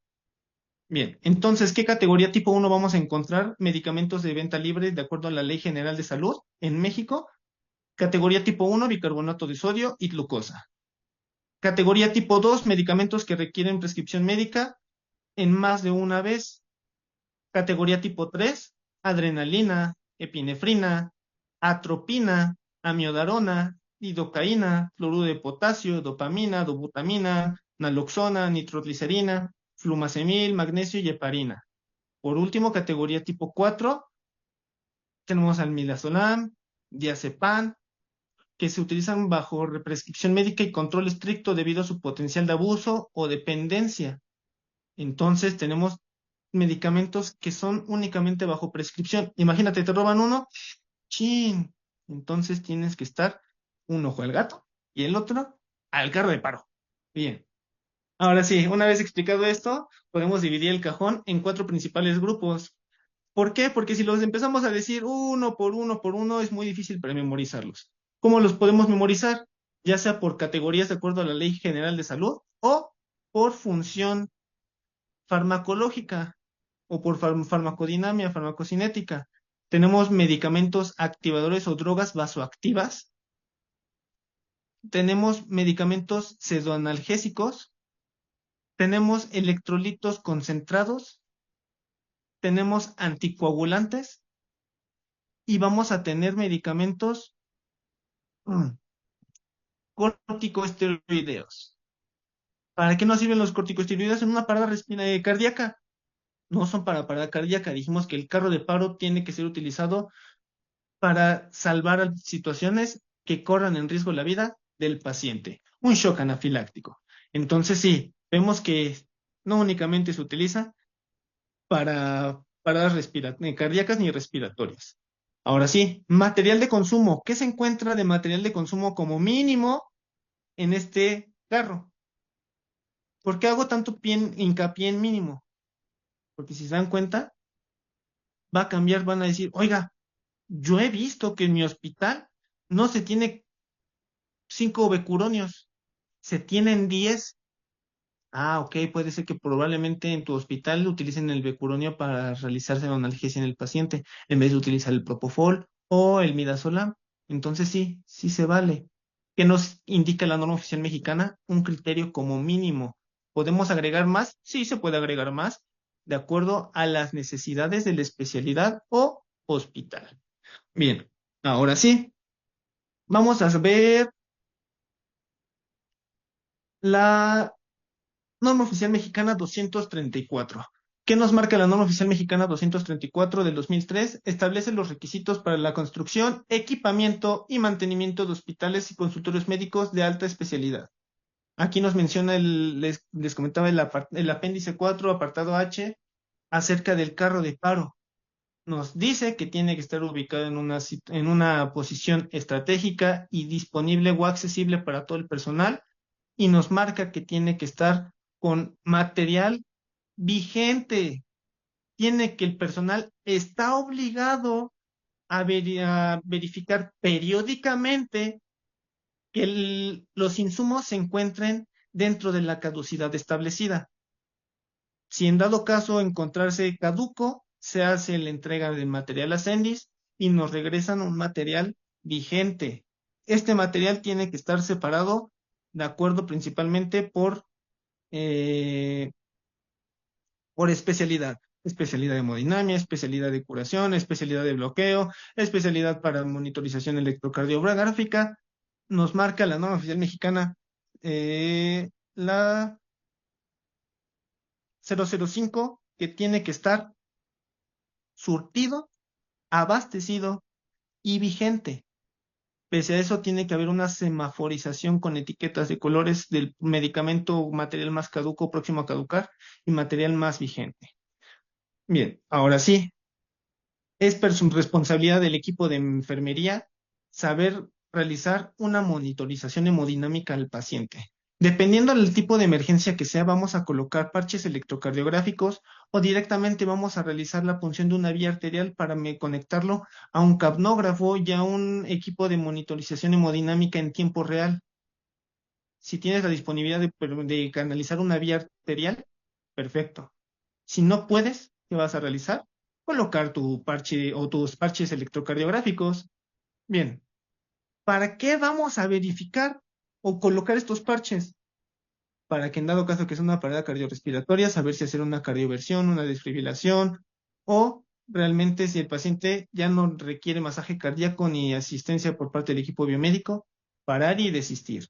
Bien, entonces, ¿qué categoría tipo uno vamos a encontrar? Medicamentos de venta libre de acuerdo a la Ley General de Salud en México. Categoría tipo uno, bicarbonato de sodio y glucosa. Categoría tipo 2, medicamentos que requieren prescripción médica en más de una vez. Categoría tipo 3, adrenalina, epinefrina, atropina, amiodarona, lidocaína, cloruro de potasio, dopamina, dobutamina, naloxona, nitroglicerina, flumacemil, magnesio y heparina. Por último, categoría tipo 4, tenemos almidazolam, diazepam, que se utilizan bajo prescripción médica y control estricto debido a su potencial de abuso o dependencia. Entonces tenemos medicamentos que son únicamente bajo prescripción. Imagínate, te roban uno, chin. Entonces tienes que estar un ojo al gato y el otro al carro de paro. Bien. Ahora sí, una vez explicado esto, podemos dividir el cajón en cuatro principales grupos. ¿Por qué? Porque si los empezamos a decir uno por uno, es muy difícil para memorizarlos. ¿Cómo los podemos memorizar? Ya sea por categorías de acuerdo a la Ley General de Salud o por función farmacológica o por farmacodinamia, farmacocinética. Tenemos medicamentos activadores o drogas vasoactivas. Tenemos medicamentos pseudoanalgésicos. Tenemos electrolitos concentrados. Tenemos anticoagulantes y vamos a tener medicamentos mm, corticosteroideos. ¿Para qué nos sirven los corticosteroideos en una parada cardíaca? No son para parada cardíaca. Dijimos que el carro de paro tiene que ser utilizado para salvar situaciones que corran en riesgo la vida del paciente. Un shock anafiláctico. Entonces sí, vemos que no únicamente se utiliza para paradas cardíacas ni respiratorias. Ahora sí, material de consumo. ¿Qué se encuentra de material de consumo como mínimo en este carro? ¿Por qué hago tanto hincapié en mínimo? Porque si se dan cuenta, va a cambiar, van a decir, oiga, yo he visto que en mi hospital no se tiene 5 becuronios, se tienen 10. Ah, ok, puede ser que probablemente en tu hospital utilicen el becuronio para realizarse la analgesia en el paciente, en vez de utilizar el propofol o el midazolam. Entonces sí, sí se vale. ¿Qué nos indica la norma oficial mexicana? Un criterio como mínimo. ¿Podemos agregar más? Sí, se puede agregar más, de acuerdo a las necesidades de la especialidad o hospital. Bien, ahora sí, vamos a ver la norma oficial mexicana 234. ¿Qué nos marca la norma oficial mexicana 234 del 2003? Establece los requisitos para la construcción, equipamiento y mantenimiento de hospitales y consultorios médicos de alta especialidad. Aquí nos menciona, les comentaba el apéndice 4, apartado H, acerca del carro de paro. Nos dice que tiene que estar ubicado en una posición estratégica y disponible o accesible para todo el personal, y nos marca que tiene que estar con material vigente. Tiene que el personal está obligado a verificar periódicamente que los insumos se encuentren dentro de la caducidad establecida. Si en dado caso encontrarse caduco, se hace la entrega del material a Sendis y nos regresan un material vigente. Este material tiene que estar separado de acuerdo principalmente eh, por especialidad. Especialidad de hemodinamia, especialidad de curación, especialidad de bloqueo, especialidad para monitorización electrocardiográfica. Nos marca la norma oficial mexicana, la 005, que tiene que estar surtido, abastecido y vigente. Pese a eso, tiene que haber una semaforización con etiquetas de colores del medicamento, material más caduco, próximo a caducar, y material más vigente. Bien, ahora sí, es responsabilidad del equipo de enfermería saber realizar una monitorización hemodinámica al paciente. Dependiendo del tipo de emergencia que sea, vamos a colocar parches electrocardiográficos o directamente vamos a realizar la punción de una vía arterial para conectarlo a un capnógrafo y a un equipo de monitorización hemodinámica en tiempo real. Si tienes la disponibilidad de canalizar una vía arterial, perfecto. Si no puedes, ¿qué vas a realizar? Colocar tu parche o tus parches electrocardiográficos. Bien, ¿para qué vamos a verificar o colocar estos parches? Para que en dado caso que es una parada cardiorrespiratoria, saber si hacer una cardioversión, una desfibrilación o realmente si el paciente ya no requiere masaje cardíaco ni asistencia por parte del equipo biomédico, parar y desistir.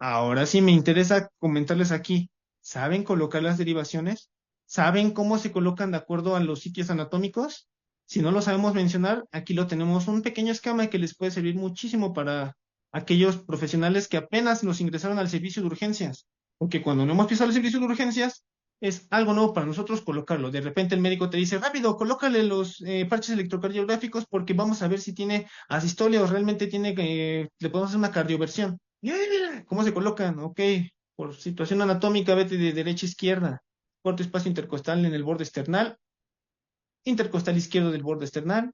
Ahora sí me interesa comentarles aquí, ¿saben colocar las derivaciones? ¿Saben cómo se colocan de acuerdo a los sitios anatómicos? Si no lo sabemos mencionar, aquí lo tenemos un pequeño esquema que les puede servir muchísimo para aquellos profesionales que apenas nos ingresaron al servicio de urgencias. Porque cuando no hemos pisado el servicio de urgencias, es algo nuevo para nosotros colocarlo. De repente el médico te dice, rápido, colócale los parches electrocardiográficos porque vamos a ver si tiene asistolia o realmente tiene, le podemos hacer una cardioversión. ¿Cómo se colocan? Ok, por situación anatómica, vete de derecha a izquierda. Corto espacio intercostal en el borde esternal, intercostal izquierdo del borde esternal,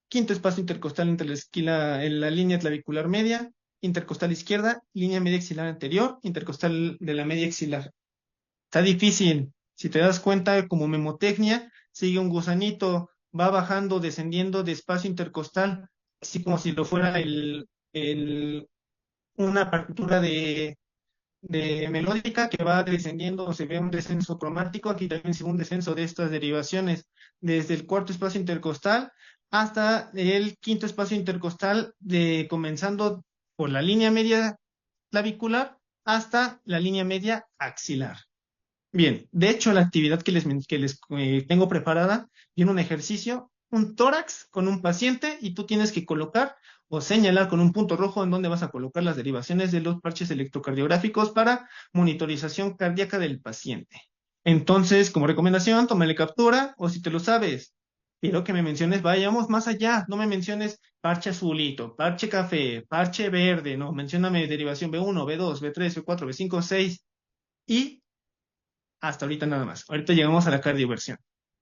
quinto espacio intercostal entre la esquila, en la línea clavicular media, intercostal izquierda, línea media axilar anterior, intercostal de la media axilar. Está difícil. Si te das cuenta, como memotecnia, sigue un gusanito, va bajando, descendiendo de espacio intercostal, así como si lo fuera una partitura de melódica que va descendiendo, se ve un descenso cromático, aquí también se ve un descenso de estas derivaciones, desde el cuarto espacio intercostal hasta el quinto espacio intercostal, comenzando por la línea media clavicular hasta la línea media axilar. Bien, de hecho, la actividad que les tengo preparada tiene un ejercicio, un tórax con un paciente y tú tienes que colocar o señalar con un punto rojo en dónde vas a colocar las derivaciones de los parches electrocardiográficos para monitorización cardíaca del paciente. Entonces, como recomendación, tómale captura o si te lo sabes, quiero que me menciones, vayamos más allá, no me menciones parche azulito, parche café, parche verde, no, mencióname derivación B1, B2, B3, B4, B5, 6 y hasta ahorita nada más. Ahorita llegamos a la cardioversión.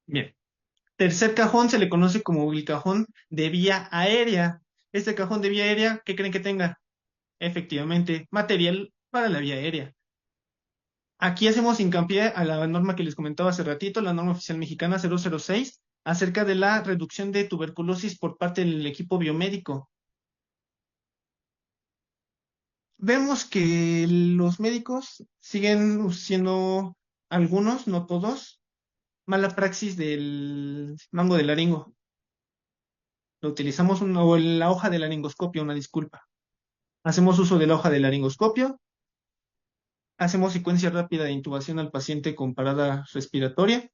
Bien. Tercer cajón se le conoce como el cajón de vía aérea. Este cajón de vía aérea, ¿qué creen que tenga? Efectivamente, material para la vía aérea. Aquí hacemos hincapié a la norma que les comentaba hace ratito, la norma oficial mexicana 006, acerca de la reducción de tuberculosis por parte del equipo biomédico. Vemos que los médicos siguen siendo algunos, no todos, mala praxis del mango de laringo. Lo utilizamos o la hoja de laringoscopio, una disculpa. Hacemos uso de la hoja de laringoscopio, hacemos secuencia rápida de intubación al paciente con parada respiratoria,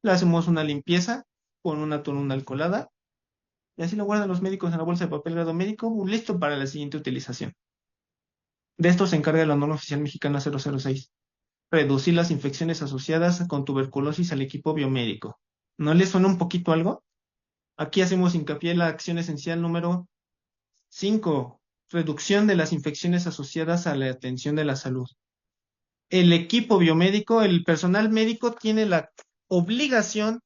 le hacemos una limpieza con una tonuna alcoholada y así lo guardan los médicos en la bolsa de papel grado médico, listo para la siguiente utilización. De esto se encarga la norma oficial mexicana 006, reducir las infecciones asociadas con tuberculosis al equipo biomédico. ¿No les suena un poquito algo? Aquí hacemos hincapié en la acción esencial número 5. Reducción de las infecciones asociadas a la atención de la salud. El equipo biomédico, el personal médico tiene la obligación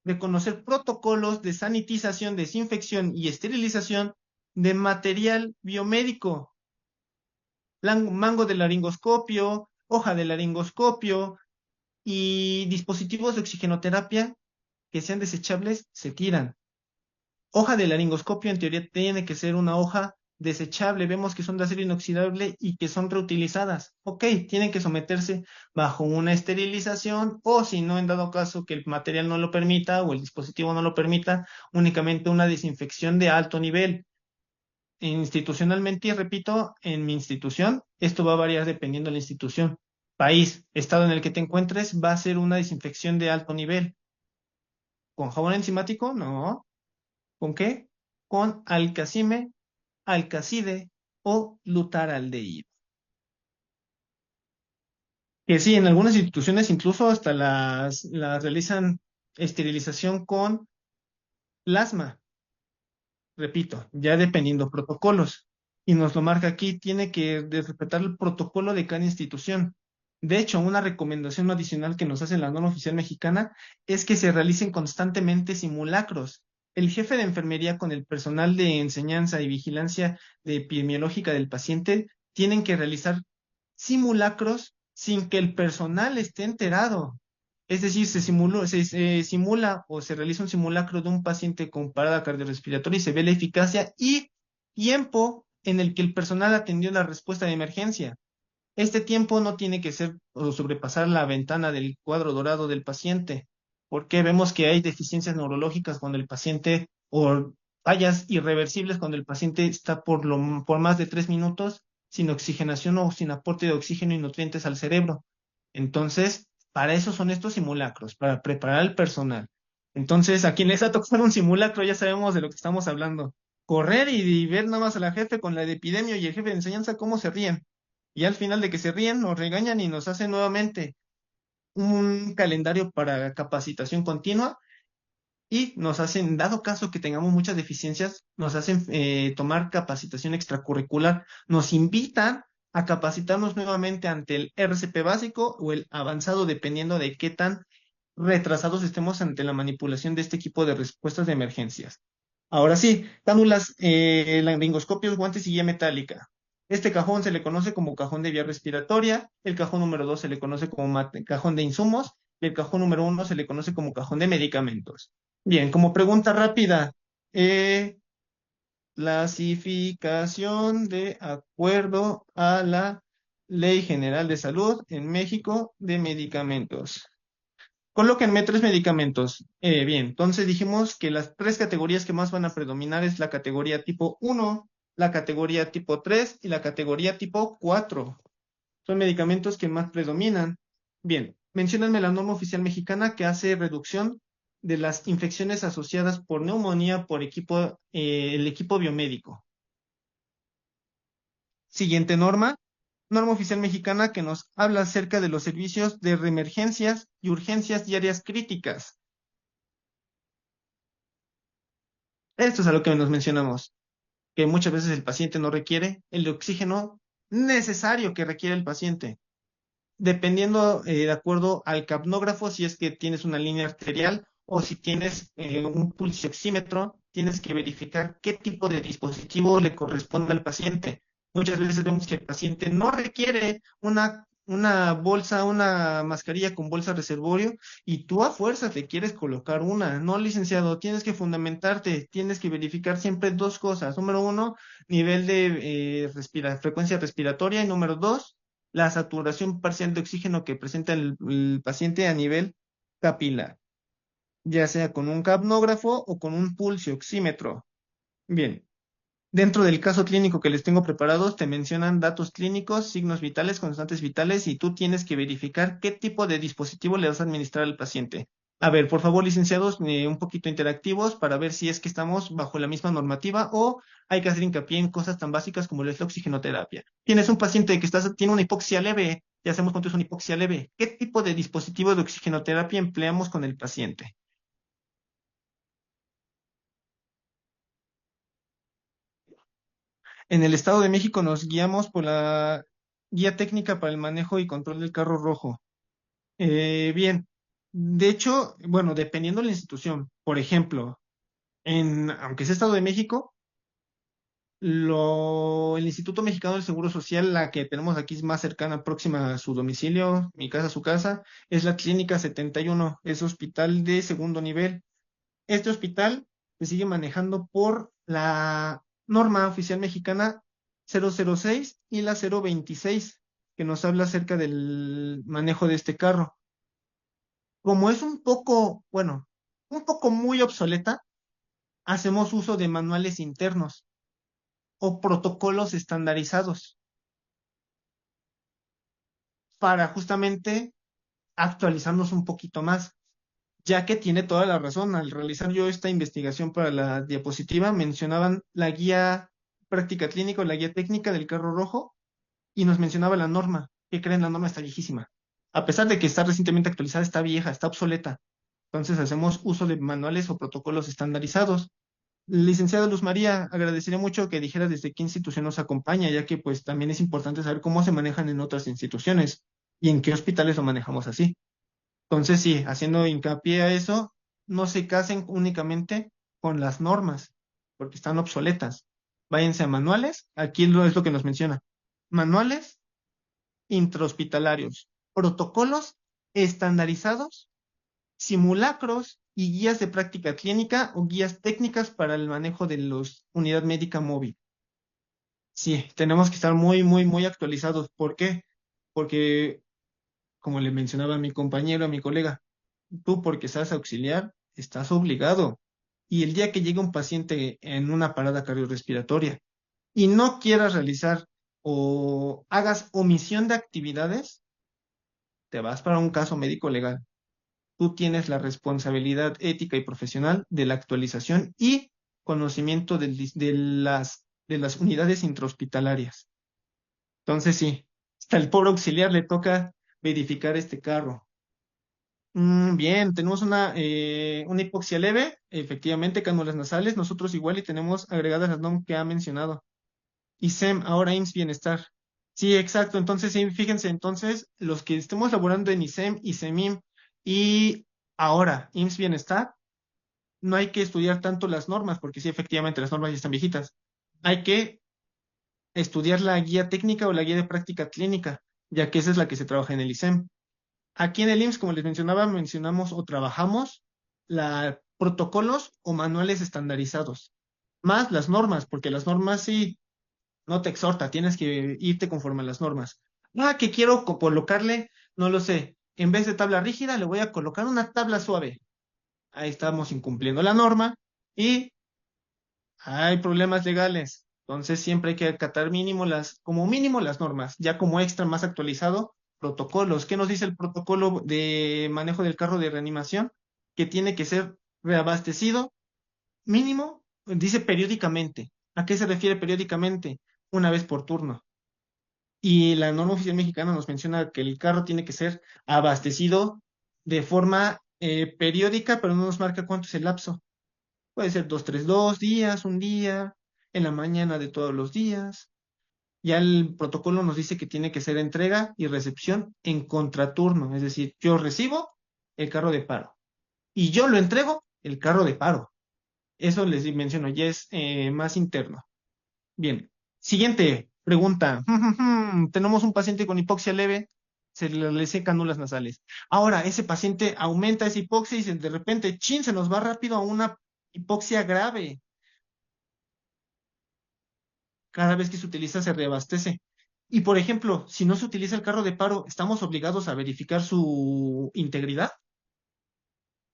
de conocer protocolos de sanitización, desinfección y esterilización de material biomédico. Mango de laringoscopio, hoja de laringoscopio y dispositivos de oxigenoterapia que sean desechables se tiran. Hoja de laringoscopio en teoría tiene que ser una hoja desechable. Vemos que son de acero inoxidable y que son reutilizadas. Ok, tienen que someterse bajo una esterilización o si no, en dado caso que el material no lo permita o el dispositivo no lo permita, únicamente una desinfección de alto nivel. Institucionalmente, y repito, en mi institución, esto va a variar dependiendo de la institución. País, estado en el que te encuentres, va a ser una desinfección de alto nivel. ¿Con jabón enzimático? No. ¿Con qué? Con alcacime, alcacide o lutaraldehído. Que sí, en algunas instituciones incluso hasta las realizan esterilización con plasma, repito, ya dependiendo protocolos. y nos lo marca aquí, tiene que respetar el protocolo de cada institución. De hecho, una recomendación adicional que nos hace la norma oficial mexicana es que se realicen constantemente simulacros. El jefe de enfermería con el personal de enseñanza y vigilancia epidemiológica del paciente tienen que realizar simulacros sin que el personal esté enterado. Es decir, se simula o se realiza un simulacro de un paciente con parada cardiorrespiratoria y se ve la eficacia y tiempo en el que el personal atendió la respuesta de emergencia. Este tiempo no tiene que ser o sobrepasar la ventana del cuadro dorado del paciente, porque vemos que hay deficiencias neurológicas cuando el paciente o fallas irreversibles cuando el paciente está por más de 3 minutos sin oxigenación o sin aporte de oxígeno y nutrientes al cerebro. Entonces, para eso son estos simulacros, para preparar al personal. Entonces, a quien les ha tocado un simulacro, ya sabemos de lo que estamos hablando. Correr y ver nada más a la jefe con la de epidemia y el jefe de enseñanza cómo se ríen. Y al final de que se ríen, nos regañan y nos hacen nuevamente un calendario para capacitación continua y nos hacen, dado caso que tengamos muchas deficiencias, nos hacen tomar capacitación extracurricular, nos invitan a capacitarnos nuevamente ante el RCP básico o el avanzado, dependiendo de qué tan retrasados estemos ante la manipulación de este equipo de respuestas de emergencias. Ahora sí, cánulas, laringoscopios, guantes y guía metálica. Este cajón se le conoce como cajón de vía respiratoria, el cajón número 2 se le conoce como cajón de insumos y el cajón número 1 se le conoce como cajón de medicamentos. Bien, como pregunta rápida, eh, clasificación de acuerdo a la Ley General de Salud en México de medicamentos. Colóquenme 3 medicamentos. Bien, entonces dijimos que las 3 categorías que más van a predominar es la categoría tipo 1, la categoría tipo 3 y la categoría tipo 4. Son medicamentos que más predominan. Bien, menciónenme la norma oficial mexicana que hace reducción de las infecciones asociadas por neumonía por el equipo biomédico. Siguiente norma, norma oficial mexicana que nos habla acerca de los servicios de reemergencias y urgencias diarias críticas. Esto es a lo que nos mencionamos, que muchas veces el paciente no requiere el oxígeno necesario que requiere el paciente, dependiendo de acuerdo al capnógrafo, si es que tienes una línea arterial o si tienes un pulsioxímetro, tienes que verificar qué tipo de dispositivo le corresponde al paciente. Muchas veces vemos que el paciente no requiere una bolsa, una mascarilla con bolsa reservorio y tú a fuerza te quieres colocar una. No, licenciado, tienes que fundamentarte, tienes que verificar siempre 2 cosas. Número 1, nivel de frecuencia respiratoria y número 2, la saturación parcial de oxígeno que presenta el paciente a nivel capilar, ya sea con un capnógrafo o con un pulso oxímetro. Bien, dentro del caso clínico que les tengo preparados, te mencionan datos clínicos, signos vitales, constantes vitales, y tú tienes que verificar qué tipo de dispositivo le vas a administrar al paciente. A ver, por favor, licenciados, un poquito interactivos para ver si es que estamos bajo la misma normativa o hay que hacer hincapié en cosas tan básicas como lo es la oxigenoterapia. Tienes un paciente que tiene una hipoxia leve, ya sabemos cuánto es una hipoxia leve. ¿Qué tipo de dispositivo de oxigenoterapia empleamos con el paciente? En el Estado de México nos guiamos por la Guía Técnica para el Manejo y Control del Carro Rojo. Bien, de hecho, bueno, dependiendo de la institución, por ejemplo, aunque sea Estado de México, el Instituto Mexicano del Seguro Social, la que tenemos aquí es más cercana, próxima a su domicilio, mi casa, su casa, es la Clínica 71, es hospital de segundo nivel. Este hospital se sigue manejando por la norma oficial mexicana 006 y la 026, que nos habla acerca del manejo de este carro. Como es un poco, bueno, un poco muy obsoleta, hacemos uso de manuales internos o protocolos estandarizados para justamente actualizarnos un poquito más, ya que tiene toda la razón. Al realizar yo esta investigación para la diapositiva, mencionaban la guía práctica clínica o la guía técnica del carro rojo y nos mencionaba la norma. ¿Qué creen? La norma está viejísima. A pesar de que está recientemente actualizada, está vieja, está obsoleta. Entonces hacemos uso de manuales o protocolos estandarizados. Licenciada Luz María, agradecería mucho que dijera desde qué institución nos acompaña, ya que pues también es importante saber cómo se manejan en otras instituciones y en qué hospitales lo manejamos así. Entonces, sí, haciendo hincapié a eso, no se casen únicamente con las normas, porque están obsoletas. Váyanse a manuales, aquí es lo que nos menciona. Manuales intrahospitalarios, protocolos estandarizados, simulacros y guías de práctica clínica o guías técnicas para el manejo de los unidad médica móvil. Sí, tenemos que estar muy, muy, muy actualizados. ¿Por qué? Porque, como le mencionaba a mi compañero, a mi colega, tú porque seas auxiliar, estás obligado. Y el día que llegue un paciente en una parada cardiorrespiratoria y no quieras realizar o hagas omisión de actividades, te vas para un caso médico legal. Tú tienes la responsabilidad ética y profesional de la actualización y conocimiento de las unidades intrahospitalarias. Entonces, sí, hasta el pobre auxiliar le toca verificar este carro. Bien, tenemos una hipoxia leve, efectivamente, cánulas nasales. Nosotros igual y tenemos agregadas las NOM que ha mencionado. ISEM, ahora IMSS Bienestar. Sí, exacto. Entonces, sí, fíjense, entonces, los que estemos laborando en ISEM, ISEMIM y ahora IMSS Bienestar, no hay que estudiar tanto las normas, porque sí, efectivamente, las normas ya están viejitas. Hay que estudiar la guía técnica o la guía de práctica clínica, ya que esa es la que se trabaja en el ISEM. Aquí en el IMSS, como les mencionaba, mencionamos o trabajamos protocolos o manuales estandarizados, más las normas, porque las normas sí no te exhorta, tienes que irte conforme a las normas. Ah, que quiero colocarle, no lo sé, en vez de tabla rígida, le voy a colocar una tabla suave. Ahí estamos incumpliendo la norma y hay problemas legales. Entonces siempre hay que acatar como mínimo las normas, ya como extra más actualizado, protocolos. ¿Qué nos dice el protocolo de manejo del carro de reanimación? Que tiene que ser reabastecido mínimo, dice periódicamente. ¿A qué se refiere periódicamente? Una vez por turno. Y la norma oficial mexicana nos menciona que el carro tiene que ser abastecido de forma periódica, pero no nos marca cuánto es el lapso. Puede ser 2, 3, 2 días, un día, en la mañana de todos los días. Ya el protocolo nos dice que tiene que ser entrega y recepción en contraturno, es decir, yo recibo el carro de paro y yo lo entrego el carro de paro. Eso les menciono, ya es más interno. Bien, siguiente pregunta. Tenemos un paciente con hipoxia leve, le secan cánulas nasales. Ahora, ese paciente aumenta esa hipoxia y de repente, chin, se nos va rápido a una hipoxia grave. Cada vez que se utiliza se reabastece. Y por ejemplo, si no se utiliza el carro de paro, ¿estamos obligados a verificar su integridad?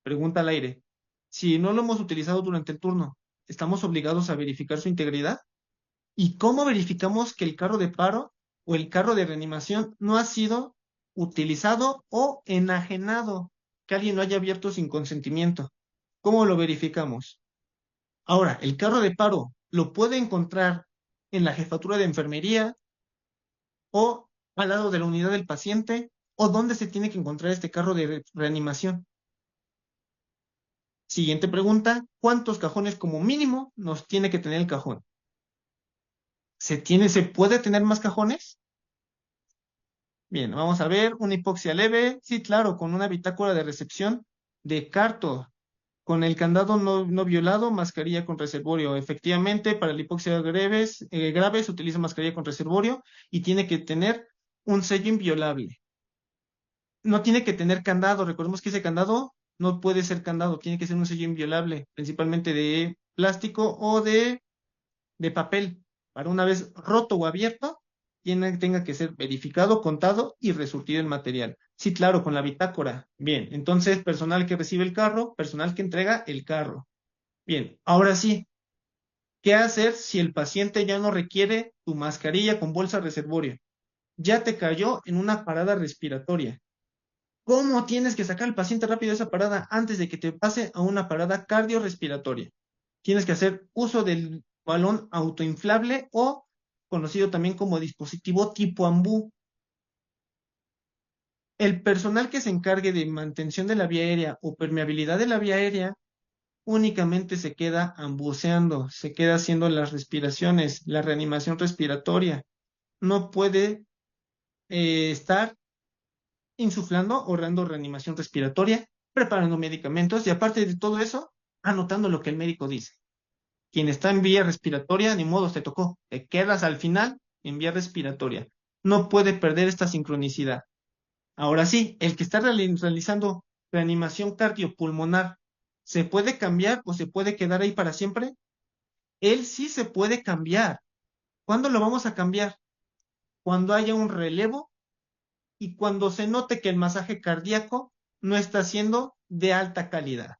Pregunta al aire. Si no lo hemos utilizado durante el turno, ¿estamos obligados a verificar su integridad? ¿Y cómo verificamos que el carro de paro o el carro de reanimación no ha sido utilizado o enajenado, que alguien lo haya abierto sin consentimiento? ¿Cómo lo verificamos? Ahora, el carro de paro lo puede encontrar en la jefatura de enfermería o al lado de la unidad del paciente o dónde se tiene que encontrar este carro de reanimación. Siguiente pregunta, ¿cuántos cajones como mínimo nos tiene que tener el cajón? ¿Se puede tener más cajones? Bien, vamos a ver, una hipoxia leve, sí, claro, con una bitácora de recepción de carto, con el candado no violado, mascarilla con reservorio. Efectivamente, para la hipoxia grave se utiliza mascarilla con reservorio y tiene que tener un sello inviolable. No tiene que tener candado, recordemos que ese candado no puede ser candado, tiene que ser un sello inviolable, principalmente de plástico o de papel, para una vez roto o abierto, tenga que ser verificado, contado y resurtido el material. Sí, claro, con la bitácora. Bien, entonces personal que recibe el carro, personal que entrega el carro. Bien, ahora sí, ¿qué hacer si el paciente ya no requiere tu mascarilla con bolsa reservorio? Ya te cayó en una parada respiratoria. ¿Cómo tienes que sacar al paciente rápido de esa parada antes de que te pase a una parada cardiorrespiratoria? Tienes que hacer uso del balón autoinflable o conocido también como dispositivo tipo ambú. El personal que se encargue de mantención de la vía aérea o permeabilidad de la vía aérea únicamente se queda ambuceando, se queda haciendo las respiraciones, la reanimación respiratoria. No puede estar insuflando o dando reanimación respiratoria, preparando medicamentos y aparte de todo eso, anotando lo que el médico dice. Quien está en vía respiratoria, ni modo, te tocó. Te quedas al final en vía respiratoria. No puede perder esta sincronicidad. Ahora sí, el que está realizando reanimación cardiopulmonar, ¿se puede cambiar o se puede quedar ahí para siempre? Él sí se puede cambiar. ¿Cuándo lo vamos a cambiar? Cuando haya un relevo y cuando se note que el masaje cardíaco no está siendo de alta calidad.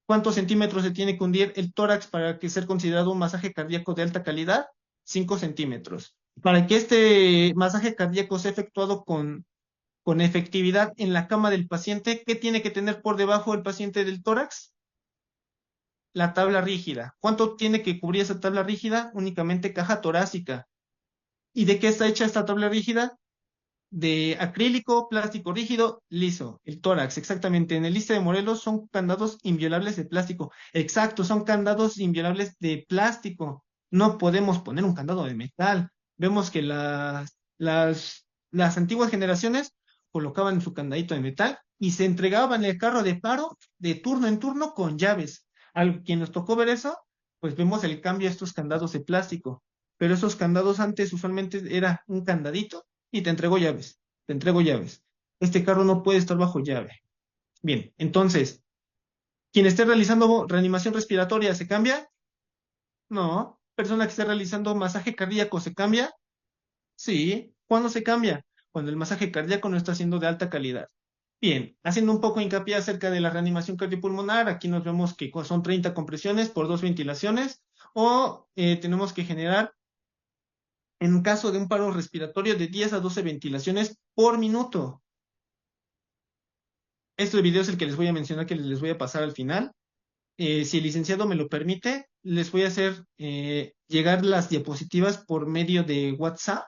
¿Cuántos centímetros se tiene que hundir el tórax para que sea considerado un masaje cardíaco de alta calidad? 5 centímetros. Para que este masaje cardíaco sea efectuado con efectividad en la cama del paciente, ¿qué tiene que tener por debajo el paciente del tórax? La tabla rígida. ¿Cuánto tiene que cubrir esa tabla rígida? Únicamente caja torácica. ¿Y de qué está hecha esta tabla rígida? De acrílico, plástico rígido, liso, el tórax, exactamente. En el lista de Morelos son candados inviolables de plástico. Exacto, son candados inviolables de plástico. No podemos poner un candado de metal. Vemos que las antiguas generaciones colocaban su candadito de metal y se entregaban el carro de paro de turno en turno con llaves. Al quien nos tocó ver eso, pues vemos el cambio a estos candados de plástico. Pero esos candados antes usualmente era un candadito y te entrego llaves, te entrego llaves. Este carro no puede estar bajo llave. Bien, entonces, quien esté realizando reanimación respiratoria, ¿se cambia? No. Persona que esté realizando masaje cardíaco, ¿se cambia? Sí. ¿Cuándo se cambia? Cuando el masaje cardíaco no está siendo de alta calidad. Bien, haciendo un poco hincapié acerca de la reanimación cardiopulmonar, aquí nos vemos que son 30 compresiones por 2 ventilaciones o tenemos que generar, en caso de un paro respiratorio, de 10 a 12 ventilaciones por minuto. Este video es el que les voy a mencionar, que les voy a pasar al final. Si el licenciado me lo permite, les voy a hacer llegar las diapositivas por medio de WhatsApp,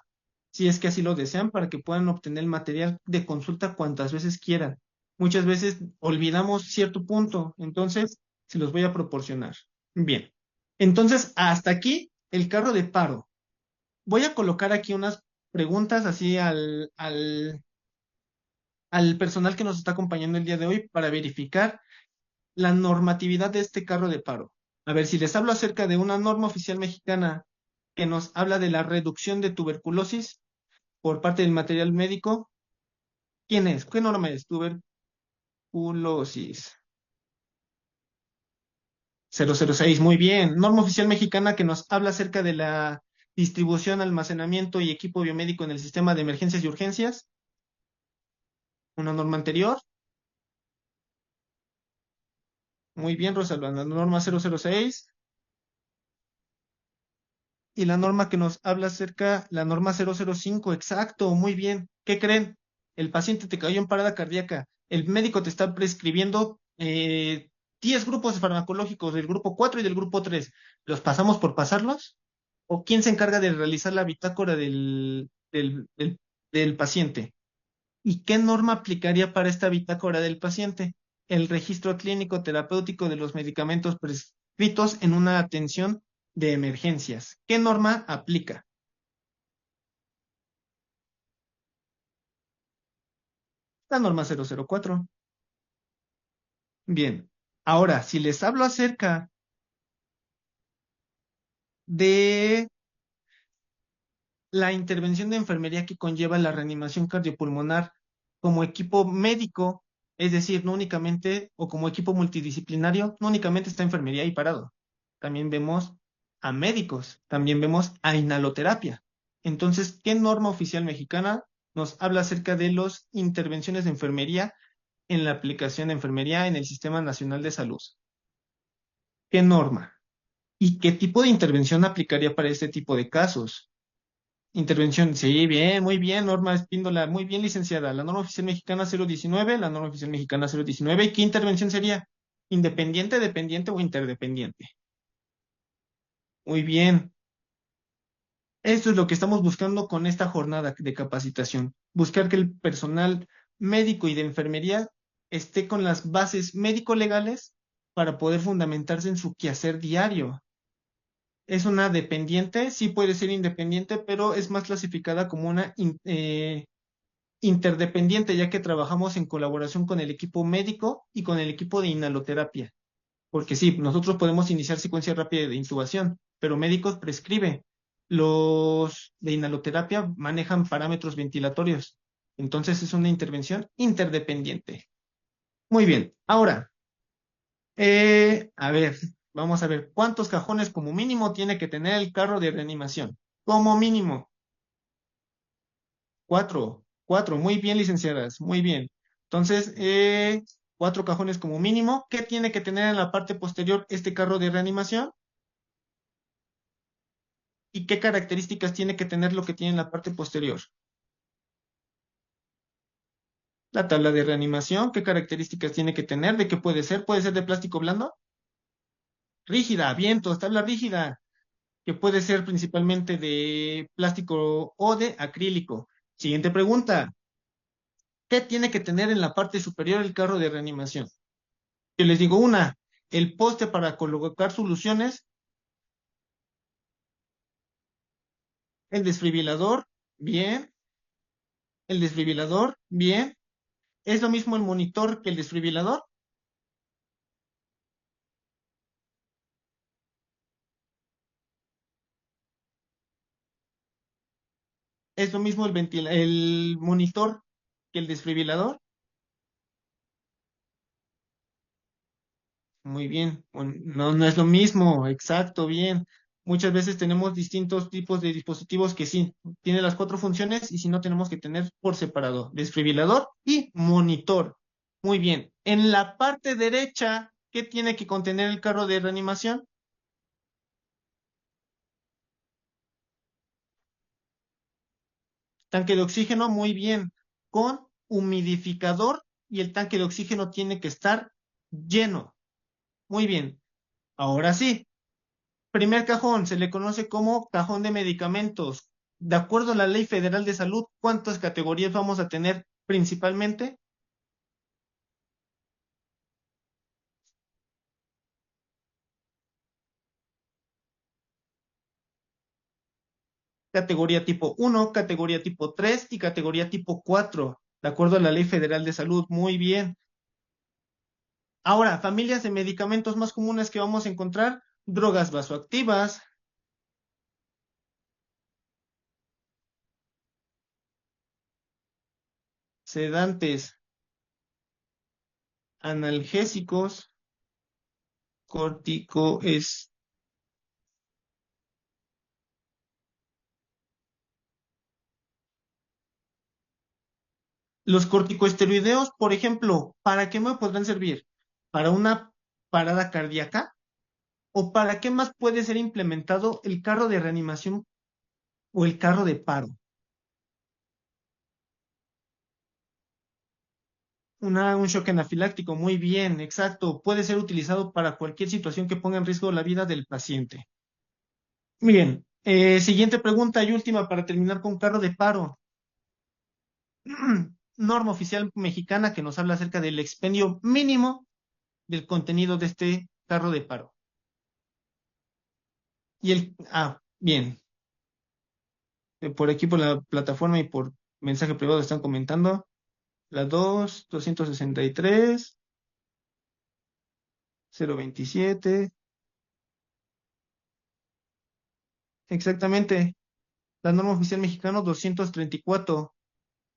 si es que así lo desean, para que puedan obtener el material de consulta cuantas veces quieran. Muchas veces olvidamos cierto punto, entonces se los voy a proporcionar. Bien, entonces hasta aquí el carro de paro. Voy a colocar aquí unas preguntas así al personal que nos está acompañando el día de hoy para verificar la normatividad de este carro de paro. A ver, si les hablo acerca de una norma oficial mexicana que nos habla de la reducción de tuberculosis por parte del material médico, ¿quién es? ¿Qué norma es? Tuberculosis. 006, muy bien. Norma oficial mexicana que nos habla acerca de la distribución, almacenamiento y equipo biomédico en el sistema de emergencias y urgencias. Una norma anterior. Muy bien, Rosalba. La norma 006. Y la norma que nos habla acerca, la norma 005, exacto, muy bien. ¿Qué creen? El paciente te cayó en parada cardíaca. El médico te está prescribiendo 10 grupos farmacológicos del grupo 4 y del grupo 3. ¿Los pasamos por pasarlos? ¿O quién se encarga de realizar la bitácora del paciente? ¿Y qué norma aplicaría para esta bitácora del paciente? El registro clínico terapéutico de los medicamentos prescritos en una atención de emergencias. ¿Qué norma aplica? La norma 004. Bien. Ahora, si les hablo acerca de la intervención de enfermería que conlleva la reanimación cardiopulmonar como equipo médico, es decir, no únicamente, o como equipo multidisciplinario, no únicamente está enfermería ahí parado. También vemos a médicos, también vemos a inhaloterapia. Entonces, ¿qué norma oficial mexicana nos habla acerca de las intervenciones de enfermería en la aplicación de enfermería en el Sistema Nacional de Salud? ¿Qué norma? ¿Y qué tipo de intervención aplicaría para este tipo de casos? Intervención, sí, bien, muy bien, Norma Espíndola, muy bien, licenciada. La norma oficial mexicana 019, la norma oficial mexicana 019. ¿Y qué intervención sería? ¿Independiente, dependiente o interdependiente? Muy bien. Esto es lo que estamos buscando con esta jornada de capacitación. Buscar que el personal médico y de enfermería esté con las bases médico-legales para poder fundamentarse en su quehacer diario. Es una dependiente, sí puede ser independiente, pero es más clasificada como una interdependiente, ya que trabajamos en colaboración con el equipo médico y con el equipo de inhaloterapia. Porque sí, nosotros podemos iniciar secuencia rápida de intubación, pero médicos prescribe. Los de inhaloterapia manejan parámetros ventilatorios. Entonces es una intervención interdependiente. Muy bien. Ahora, a ver, vamos a ver cuántos cajones como mínimo tiene que tener el carro de reanimación. Como mínimo, cuatro. Cuatro. Muy bien, licenciadas. Muy bien. Entonces, cuatro cajones como mínimo. ¿Qué tiene que tener en la parte posterior este carro de reanimación? ¿Y qué características tiene que tener lo que tiene en la parte posterior? La tabla de reanimación, ¿qué características tiene que tener? ¿De qué puede ser? ¿Puede ser de plástico blando? Rígida, vientos, tabla rígida, que puede ser principalmente de plástico o de acrílico. Siguiente pregunta. ¿Qué tiene que tener en la parte superior el carro de reanimación? Yo les digo una, el poste para colocar soluciones, el desfibrilador, bien, el desfibrilador, bien. ¿Es lo mismo el monitor que el desfibrilador? ¿Es lo mismo el monitor que el desfibrilador? Muy bien. No, no es lo mismo. Exacto, bien. Muchas veces tenemos distintos tipos de dispositivos que sí, tienen las cuatro funciones y si no tenemos que tener por separado, desfibrilador y monitor. Muy bien. En la parte derecha, ¿qué tiene que contener el carro de reanimación? Tanque de oxígeno, muy bien. Con humidificador y el tanque de oxígeno tiene que estar lleno. Muy bien. Ahora sí, primer cajón se le conoce como cajón de medicamentos. De acuerdo a la Ley Federal de Salud, ¿cuántas categorías vamos a tener principalmente? Categoría tipo 1, categoría tipo 3 y categoría tipo 4. De acuerdo a la Ley Federal de Salud, muy bien. Ahora, familias de medicamentos más comunes que vamos a encontrar, drogas vasoactivas, sedantes, analgésicos, corticoes. Los corticoesteroideos, por ejemplo, ¿para qué me podrán servir? ¿Para una parada cardíaca? ¿O para qué más puede ser implementado el carro de reanimación o el carro de paro? Un shock anafiláctico, muy bien, exacto. Puede ser utilizado para cualquier situación que ponga en riesgo la vida del paciente. Bien, siguiente pregunta y última para terminar con carro de paro. Norma oficial mexicana que nos habla acerca del expendio mínimo del contenido de este carro de paro. Bien, por aquí por la plataforma y por mensaje privado están comentando. La 263, 027, exactamente, la norma oficial mexicana 234,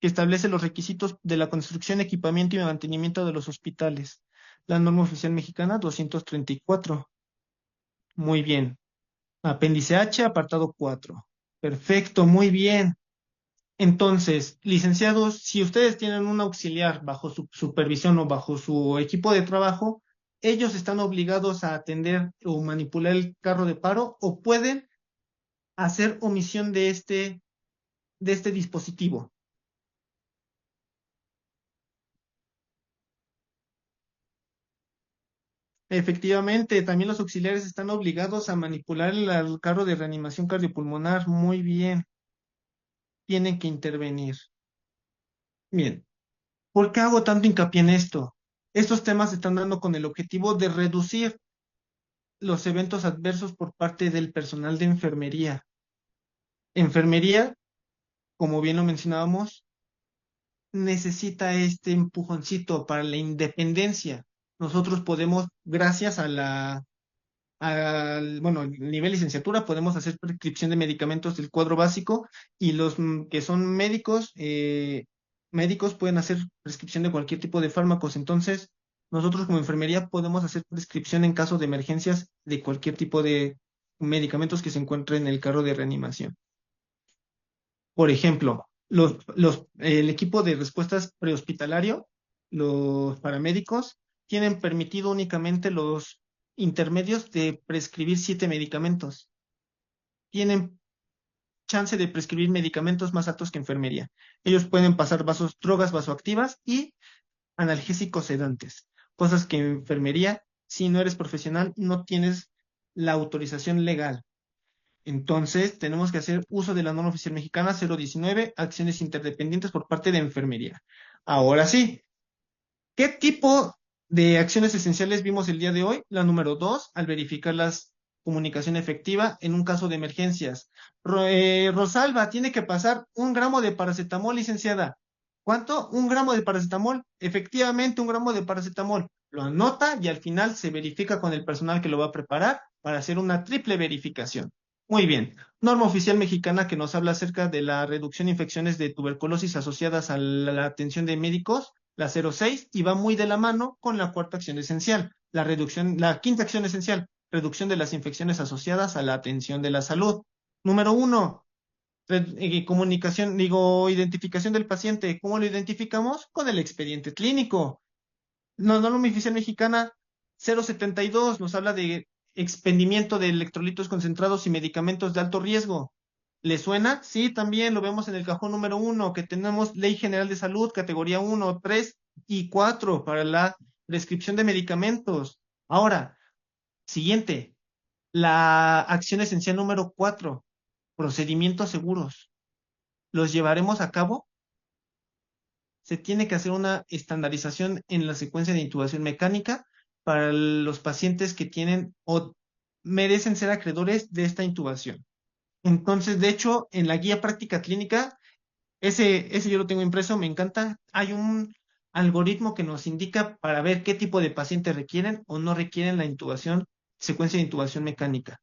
que establece los requisitos de la construcción, equipamiento y mantenimiento de los hospitales. La norma oficial mexicana 234. Muy bien. Apéndice H, apartado 4. Perfecto, muy bien. Entonces, licenciados, si ustedes tienen un auxiliar bajo su supervisión o bajo su equipo de trabajo, ellos están obligados a atender o manipular el carro de paro o pueden hacer omisión de este dispositivo. Efectivamente, también los auxiliares están obligados a manipular el carro de reanimación cardiopulmonar. Muy bien, tienen que intervenir. Bien, ¿por qué hago tanto hincapié en esto? Estos temas se están dando con el objetivo de reducir los eventos adversos por parte del personal de enfermería. Enfermería, como bien lo mencionábamos, necesita este empujoncito para la independencia. Nosotros podemos, gracias a bueno, el nivel licenciatura, podemos hacer prescripción de medicamentos del cuadro básico y los que son médicos pueden hacer prescripción de cualquier tipo de fármacos. Entonces, nosotros como enfermería podemos hacer prescripción en caso de emergencias de cualquier tipo de medicamentos que se encuentren en el carro de reanimación. Por ejemplo, el equipo de respuestas prehospitalario, los paramédicos, tienen permitido únicamente los intermedios de prescribir 7 medicamentos. Tienen chance de prescribir medicamentos más altos que enfermería. Ellos pueden pasar drogas vasoactivas y analgésicos sedantes, cosas que en enfermería, si no eres profesional, no tienes la autorización legal. Entonces, tenemos que hacer uso de la norma oficial mexicana 019, acciones interdependientes por parte de enfermería. Ahora sí, ¿qué tipo de acciones esenciales vimos el día de hoy? La número 2, al verificar la comunicación efectiva en un caso de emergencias. Rosalba, tiene que pasar 1 gramo de paracetamol, licenciada. ¿Cuánto? 1 gramo de paracetamol. Efectivamente, 1 gramo de paracetamol. Lo anota y al final se verifica con el personal que lo va a preparar para hacer una triple verificación. Muy bien. Norma oficial mexicana que nos habla acerca de la reducción de infecciones de tuberculosis asociadas a la atención de médicos, la 06, y va muy de la mano con la cuarta acción esencial, la quinta acción esencial, reducción de las infecciones asociadas a la atención de la salud. Número 1, identificación del paciente. ¿Cómo lo identificamos? Con el expediente clínico. No, norma oficial mexicana 072 nos habla de expendimiento de electrolitos concentrados y medicamentos de alto riesgo. ¿Le suena? Sí, también lo vemos en el cajón número 1, que tenemos Ley General de Salud, categoría 1, 3 y 4 para la prescripción de medicamentos. Ahora, siguiente, la acción esencial número 4, procedimientos seguros. ¿Los llevaremos a cabo? Se tiene que hacer una estandarización en la secuencia de intubación mecánica para los pacientes que tienen o merecen ser acreedores de esta intubación. Entonces, de hecho, en la guía práctica clínica, ese yo lo tengo impreso, me encanta. Hay un algoritmo que nos indica para ver qué tipo de pacientes requieren o no requieren la intubación, secuencia de intubación mecánica.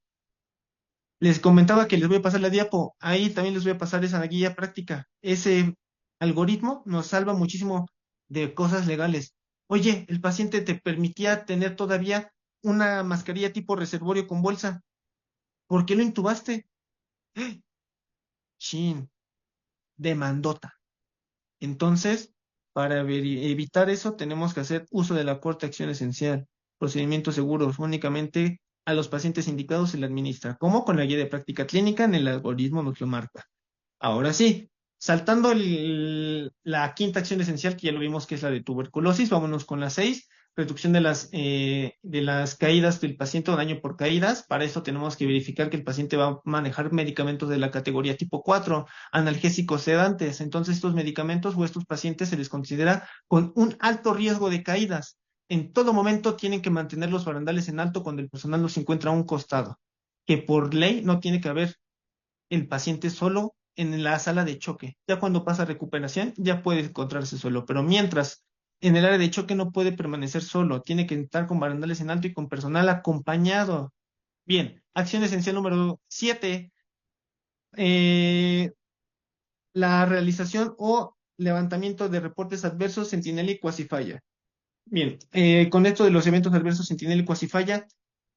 Les comentaba que les voy a pasar la diapo, ahí también les voy a pasar esa guía práctica. Ese algoritmo nos salva muchísimo de cosas legales. Oye, el paciente te permitía tener todavía una mascarilla tipo reservorio con bolsa. ¿Por qué lo intubaste? Chin, demandota. Entonces, para evitar eso, tenemos que hacer uso de la corta acción esencial, procedimientos seguros. Únicamente a los pacientes indicados se le administra, como con la guía de práctica clínica en el algoritmo nos lo marca. Ahora sí, saltando la quinta acción esencial, que ya lo vimos que es la de tuberculosis, vámonos con la 6, reducción de las caídas del paciente o daño por caídas. Para eso tenemos que verificar que el paciente va a manejar medicamentos de la categoría tipo 4, analgésicos sedantes. Entonces, estos medicamentos o estos pacientes se les considera con un alto riesgo de caídas. En todo momento tienen que mantener los barandales en alto cuando el personal los encuentra a un costado, que por ley no tiene que haber el paciente solo en la sala de choque. Ya cuando pasa recuperación, ya puede encontrarse solo, pero mientras en el área de choque no puede permanecer solo, tiene que estar con barandales en alto y con personal acompañado. Bien, acción esencial número 7, la realización o levantamiento de reportes adversos Sentinel y Quasifaya. Bien, con esto de los eventos adversos Sentinel y Quasifaya,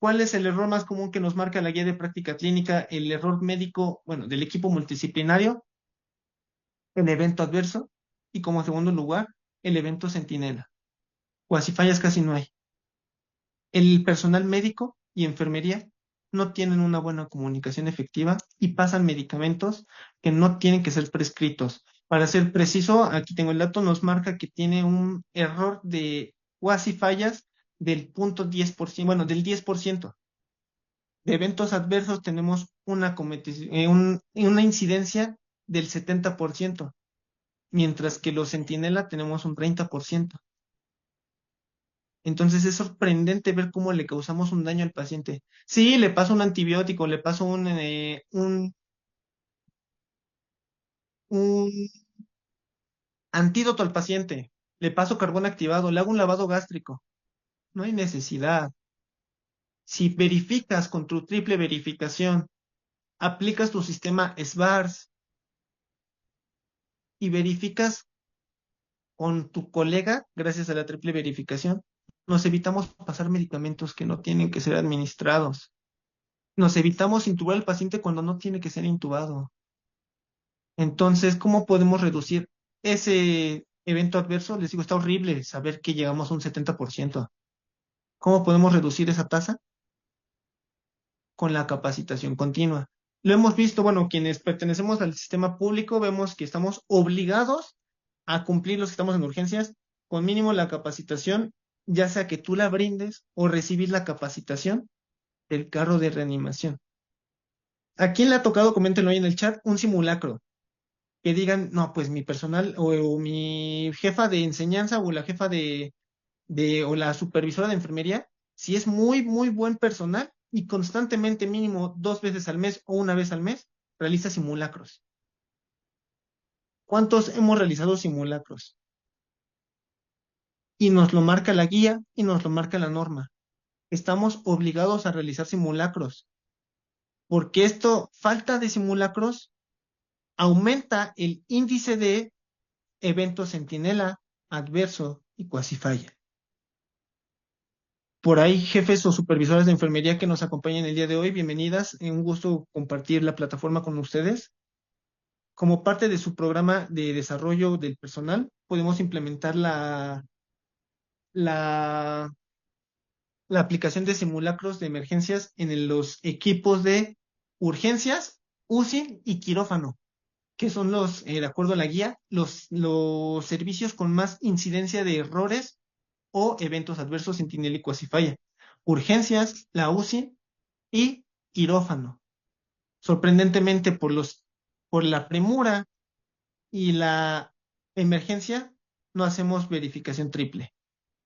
¿cuál es el error más común que nos marca la guía de práctica clínica? El error médico, bueno, del equipo multidisciplinario, el evento adverso y como segundo lugar, el evento centinela. Fallas casi no hay. El personal médico y enfermería no tienen una buena comunicación efectiva y pasan medicamentos que no tienen que ser prescritos. Para ser preciso, aquí tengo el dato, nos marca que tiene un error de cuasi fallas del 0.10%, bueno, del 10%. De eventos adversos tenemos una incidencia del 70%, mientras que los centinela tenemos un 30%. Entonces es sorprendente ver cómo le causamos un daño al paciente. Sí, le paso un antibiótico, le paso un antídoto al paciente, le paso carbón activado, le hago un lavado gástrico. No hay necesidad. Si verificas con tu triple verificación, aplicas tu sistema SBARS y verificas con tu colega, gracias a la triple verificación, nos evitamos pasar medicamentos que no tienen que ser administrados. Nos evitamos intubar al paciente cuando no tiene que ser intubado. Entonces, ¿cómo podemos reducir ese evento adverso? Les digo, está horrible saber que llegamos a un 70%. ¿Cómo podemos reducir esa tasa? Con la capacitación continua. Lo hemos visto, bueno, quienes pertenecemos al sistema público, vemos que estamos obligados a cumplir los que estamos en urgencias, con mínimo la capacitación, ya sea que tú la brindes o recibir la capacitación del carro de reanimación. ¿A quién le ha tocado, coméntenlo ahí en el chat, un simulacro? Que digan, no, pues mi personal o mi jefa de enseñanza o la jefa o la supervisora de enfermería, si es muy, muy buen personal y constantemente mínimo 2 veces al mes o una vez al mes, realiza simulacros. ¿Cuántos hemos realizado simulacros? Y nos lo marca la guía y nos lo marca la norma. Estamos obligados a realizar simulacros, porque esto, falta de simulacros, aumenta el índice de eventos centinela, adverso y cuasi falla. Por ahí, jefes o supervisores de enfermería que nos acompañan el día de hoy, bienvenidas. Un gusto compartir la plataforma con ustedes. Como parte de su programa de desarrollo del personal, podemos implementar la, la aplicación de simulacros de emergencias en los equipos de urgencias, UCI y quirófano, que son de acuerdo a la guía, los servicios con más incidencia de errores o eventos adversos centinélicos y falla. Urgencias, la UCI y quirófano. Sorprendentemente, por la premura y la emergencia, no hacemos verificación triple.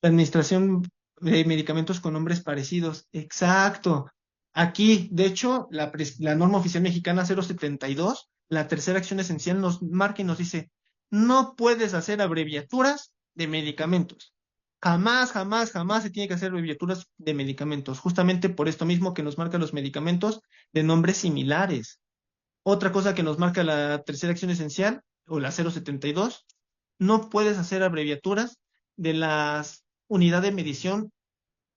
La administración de medicamentos con nombres parecidos. Exacto. Aquí, de hecho, la norma oficial mexicana 072, la tercera acción esencial nos marca y nos dice, no puedes hacer abreviaturas de medicamentos. Jamás, jamás, jamás se tiene que hacer abreviaturas de medicamentos, justamente por esto mismo que nos marca los medicamentos de nombres similares. Otra cosa que nos marca la tercera acción esencial, o la 072, no puedes hacer abreviaturas de las unidades de medición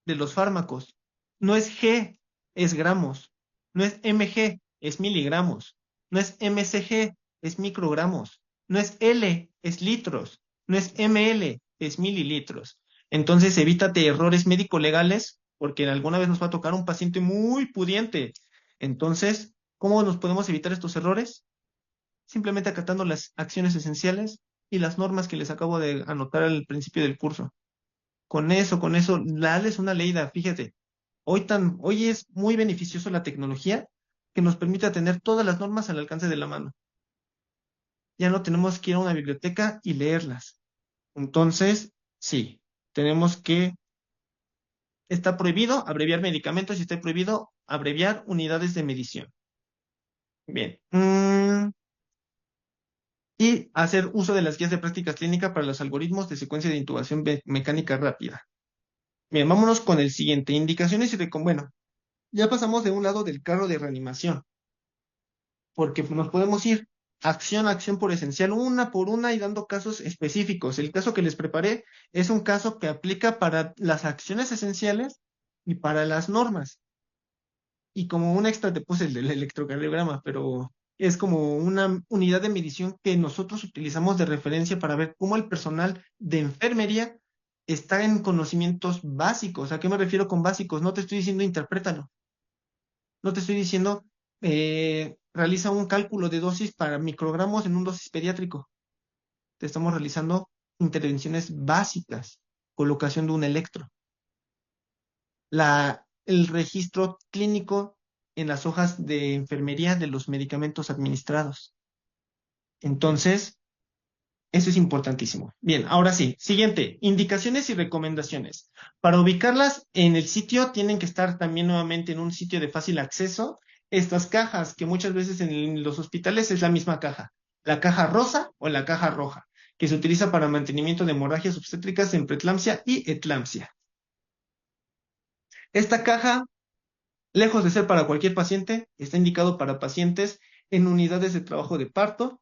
de los fármacos. No es G, es gramos. No es mg, es miligramos. No es mcg, es microgramos. No es L, es litros. No es ml, es mililitros. Entonces, evítate errores médico-legales, porque alguna vez nos va a tocar un paciente muy pudiente. Entonces, ¿cómo nos podemos evitar estos errores? Simplemente acatando las acciones esenciales y las normas que les acabo de anotar al principio del curso. Con eso, dales una leída, fíjate. Hoy es muy beneficioso la tecnología que nos permite tener todas las normas al alcance de la mano. Ya no tenemos que ir a una biblioteca y leerlas. Entonces, sí, tenemos que, está prohibido abreviar medicamentos y está prohibido abreviar unidades de medición. Bien. Y hacer uso de las guías de práctica clínica para los algoritmos de secuencia de intubación mecánica rápida. Bien, vámonos con el siguiente. Indicaciones bueno, ya pasamos de un lado del carro de reanimación, porque nos podemos ir acción a acción por esencial, una por una y dando casos específicos. El caso que les preparé es un caso que aplica para las acciones esenciales y para las normas. Y como un extra te puse el del electrocardiograma, pero es como una unidad de medición que nosotros utilizamos de referencia para ver cómo el personal de enfermería está en conocimientos básicos. ¿A qué me refiero con básicos? No te estoy diciendo interprétalo. No te estoy diciendo realiza un cálculo de dosis para microgramos en un dosis pediátrico. Te estamos realizando intervenciones básicas, colocación de un electro, el registro clínico en las hojas de enfermería de los medicamentos administrados. Entonces, Eso es importantísimo. Bien, ahora sí. Siguiente, indicaciones y recomendaciones. Para ubicarlas en el sitio, tienen que estar también nuevamente en un sitio de fácil acceso. Estas cajas, que muchas veces en los hospitales es la misma caja. La caja rosa o la caja roja, que se utiliza para mantenimiento de hemorragias obstétricas en preeclampsia y eclampsia. Esta caja, lejos de ser para cualquier paciente, está indicado para pacientes en unidades de trabajo de parto,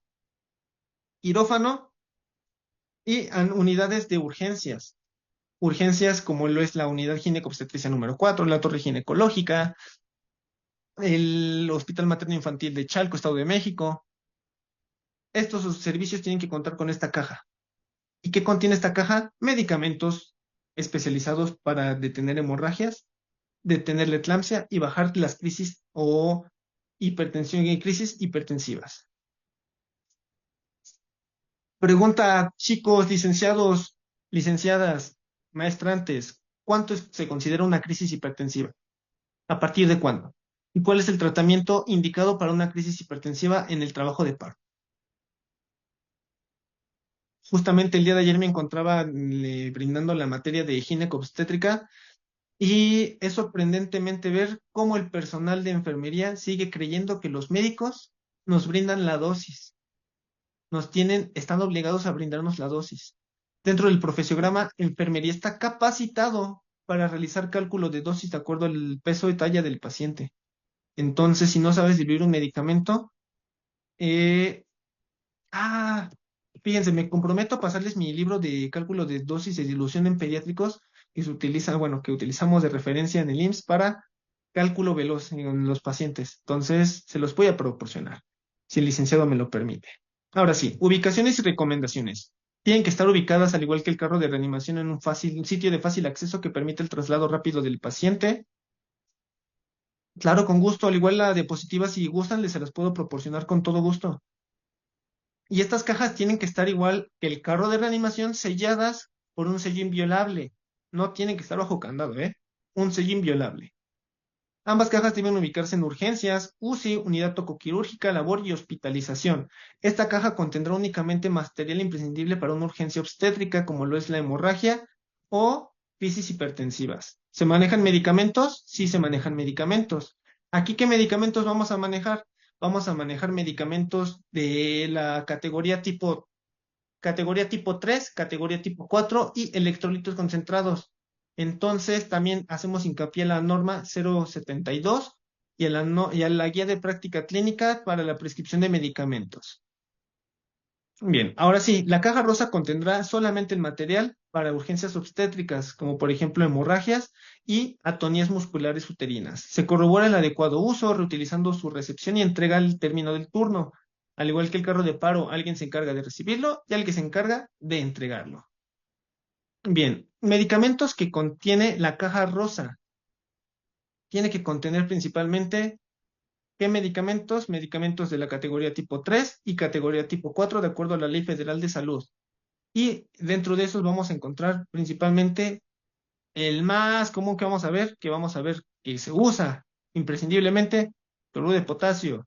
quirófano y en unidades de urgencias. Urgencias como lo es la unidad ginecobstetricia número 4, la torre ginecológica, el Hospital Materno Infantil de Chalco, Estado de México. Estos servicios tienen que contar con esta caja. ¿Y qué contiene esta caja? Medicamentos especializados para detener hemorragias, detener la eclampsia y bajar las crisis o hipertensión y crisis hipertensivas. Pregunta, chicos, licenciados, licenciadas, maestrantes, ¿cuánto se considera una crisis hipertensiva? ¿A partir de cuándo? ¿Y cuál es el tratamiento indicado para una crisis hipertensiva en el trabajo de parto? Justamente el día de ayer me encontraba brindando la materia de ginecobstétrica y es sorprendentemente ver cómo el personal de enfermería sigue creyendo que los médicos nos brindan la dosis, están obligados a brindarnos la dosis. Dentro del profesiograma, enfermería está capacitado para realizar cálculo de dosis de acuerdo al peso y talla del paciente. Entonces, si no sabes diluir un medicamento, eh, ah, fíjense, me comprometo a pasarles mi libro de cálculo de dosis de dilución en pediátricos que se utiliza, bueno, que utilizamos de referencia en el IMSS para cálculo veloz en los pacientes. Entonces, se los voy a proporcionar, si el licenciado me lo permite. Ahora sí, ubicaciones y recomendaciones. Tienen que estar ubicadas al igual que el carro de reanimación en un sitio de fácil acceso que permite el traslado rápido del paciente. Claro, con gusto, al igual la diapositiva, si gustan, les se las puedo proporcionar con todo gusto. Y estas cajas tienen que estar igual que el carro de reanimación, selladas por un sello inviolable. No tienen que estar bajo candado, ¿eh? Un sello inviolable. Ambas cajas deben ubicarse en urgencias, UCI, unidad tocoquirúrgica, labor y hospitalización. Esta caja contendrá únicamente material imprescindible para una urgencia obstétrica, como lo es la hemorragia o crisis hipertensivas. ¿Se manejan medicamentos? Sí, se manejan medicamentos. ¿Aquí qué medicamentos vamos a manejar? Vamos a manejar medicamentos de la categoría tipo 3, categoría tipo 4 y electrolitos concentrados. Entonces, también hacemos hincapié en la norma 072 y a y a la guía de práctica clínica para la prescripción de medicamentos. Bien, ahora sí, la caja rosa contendrá solamente el material para urgencias obstétricas, como por ejemplo hemorragias y atonías musculares uterinas. Se corrobora el adecuado uso, reutilizando su recepción y entrega al término del turno. Al igual que el carro de paro, alguien se encarga de recibirlo y alguien se encarga de entregarlo. Bien, medicamentos que contiene la caja rosa. Tiene que contener principalmente ¿qué medicamentos? Medicamentos de la categoría tipo 3 y categoría tipo 4 de acuerdo a la Ley Federal de Salud. Y dentro de esos vamos a encontrar principalmente el más común que vamos a ver que se usa imprescindiblemente, cloruro de potasio.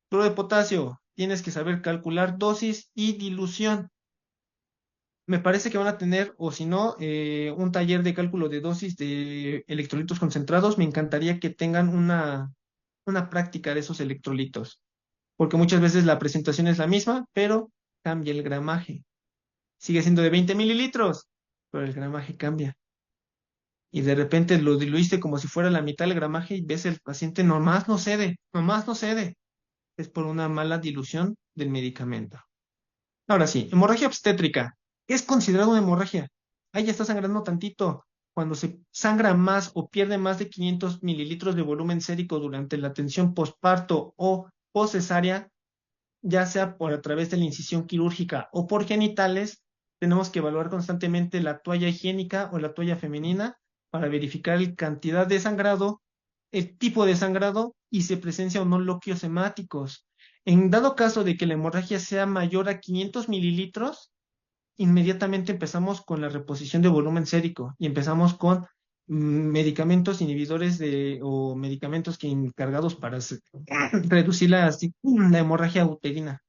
Cloruro de potasio, tienes que saber calcular dosis y dilución. Me parece que van a tener, o si no, un taller de cálculo de dosis de electrolitos concentrados. Me encantaría que tengan una práctica de esos electrolitos, porque muchas veces la presentación es la misma, pero cambia el gramaje. Sigue siendo de 20 mililitros, pero el gramaje cambia. Y de repente lo diluiste como si fuera la mitad del gramaje y ves el paciente nomás no cede. Es por una mala dilución del medicamento. Ahora sí, hemorragia obstétrica. ¿Qué es considerado una hemorragia? Ahí ya está sangrando tantito. Cuando se sangra más o pierde más de 500 mililitros de volumen sérico durante la atención posparto o poscesárea, ya sea por a través de la incisión quirúrgica o por genitales, tenemos que evaluar constantemente la toalla higiénica o la toalla femenina para verificar la cantidad de sangrado, el tipo de sangrado y si presencia o no loquios hemáticos. En dado caso de que la hemorragia sea mayor a 500 mililitros, inmediatamente empezamos con la reposición de volumen sérico y empezamos con medicamentos inhibidores o medicamentos que encargados para reducir la hemorragia uterina.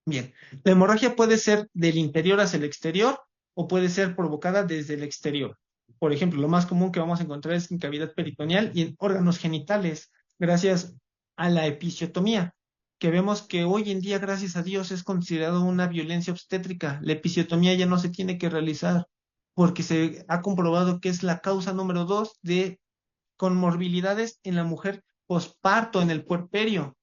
Bien, la hemorragia puede ser del interior hacia el exterior o puede ser provocada desde el exterior. Por ejemplo, lo más común que vamos a encontrar es en cavidad peritoneal y en órganos genitales, gracias a la episiotomía, que vemos que hoy en día, gracias a Dios, es considerado una violencia obstétrica. La episiotomía ya no se tiene que realizar porque se ha comprobado que es la causa número 2 de comorbilidades en la mujer posparto, en el puerperio,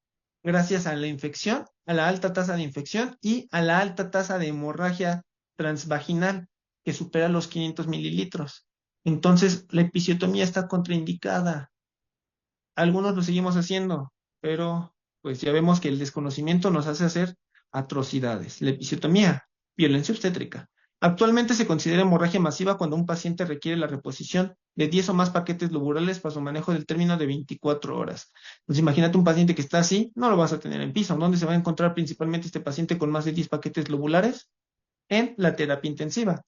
gracias a la infección, a la alta tasa de infección y a la alta tasa de hemorragia transvaginal que supera los 500 mililitros. Entonces, la episiotomía está contraindicada. Algunos lo seguimos haciendo, pero pues ya vemos que el desconocimiento nos hace hacer atrocidades. La episiotomía, violencia obstétrica. Actualmente se considera hemorragia masiva cuando un paciente requiere la reposición de 10 o más paquetes lobulales para su manejo del término de 24 horas. Entonces imagínate un paciente que está así, no lo vas a tener en piso. ¿Dónde se va a encontrar principalmente este paciente con más de 10 paquetes lobulares? En la terapia intensiva.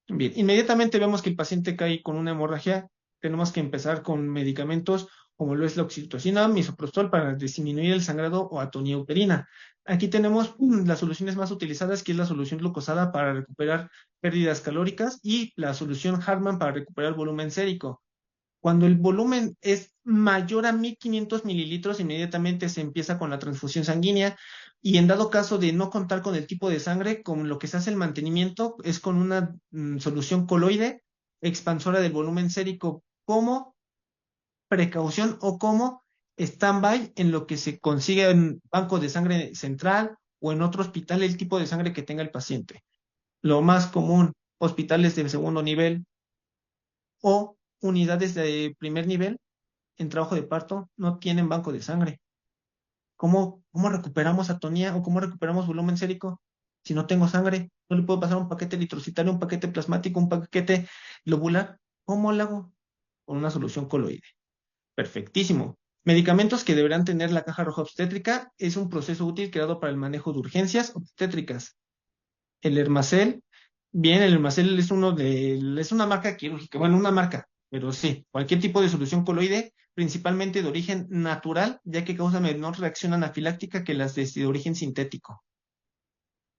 Bien, inmediatamente vemos que el paciente cae con una hemorragia, tenemos que empezar con medicamentos como lo es la oxitocina, misoprostol para disminuir el sangrado o atonía uterina. Aquí tenemos las soluciones más utilizadas, que es la solución glucosada para recuperar pérdidas calóricas y la solución Hartmann para recuperar volumen sérico. Cuando el volumen es mayor a 1500 mililitros, inmediatamente se empieza con la transfusión sanguínea y en dado caso de no contar con el tipo de sangre, con lo que se hace el mantenimiento es con una solución coloide expansora del volumen sérico como precaución o como stand-by en lo que se consigue en banco de sangre central o en otro hospital el tipo de sangre que tenga el paciente. Lo más común, hospitales de segundo nivel o unidades de primer nivel en trabajo de parto no tienen banco de sangre. ¿Cómo recuperamos atonía o cómo recuperamos volumen sérico si no tengo sangre? No le puedo pasar un paquete litrocitario, un paquete plasmático, un paquete globular. ¿Cómo lo hago? Con una solución coloide. Perfectísimo. Medicamentos que deberán tener la caja roja obstétrica es un proceso útil creado para el manejo de urgencias obstétricas. El Hermacel, bien, el Hermacel es una marca quirúrgica, bueno, una marca, pero sí, cualquier tipo de solución coloide, principalmente de origen natural, ya que causa menor reacción anafiláctica que las de origen sintético.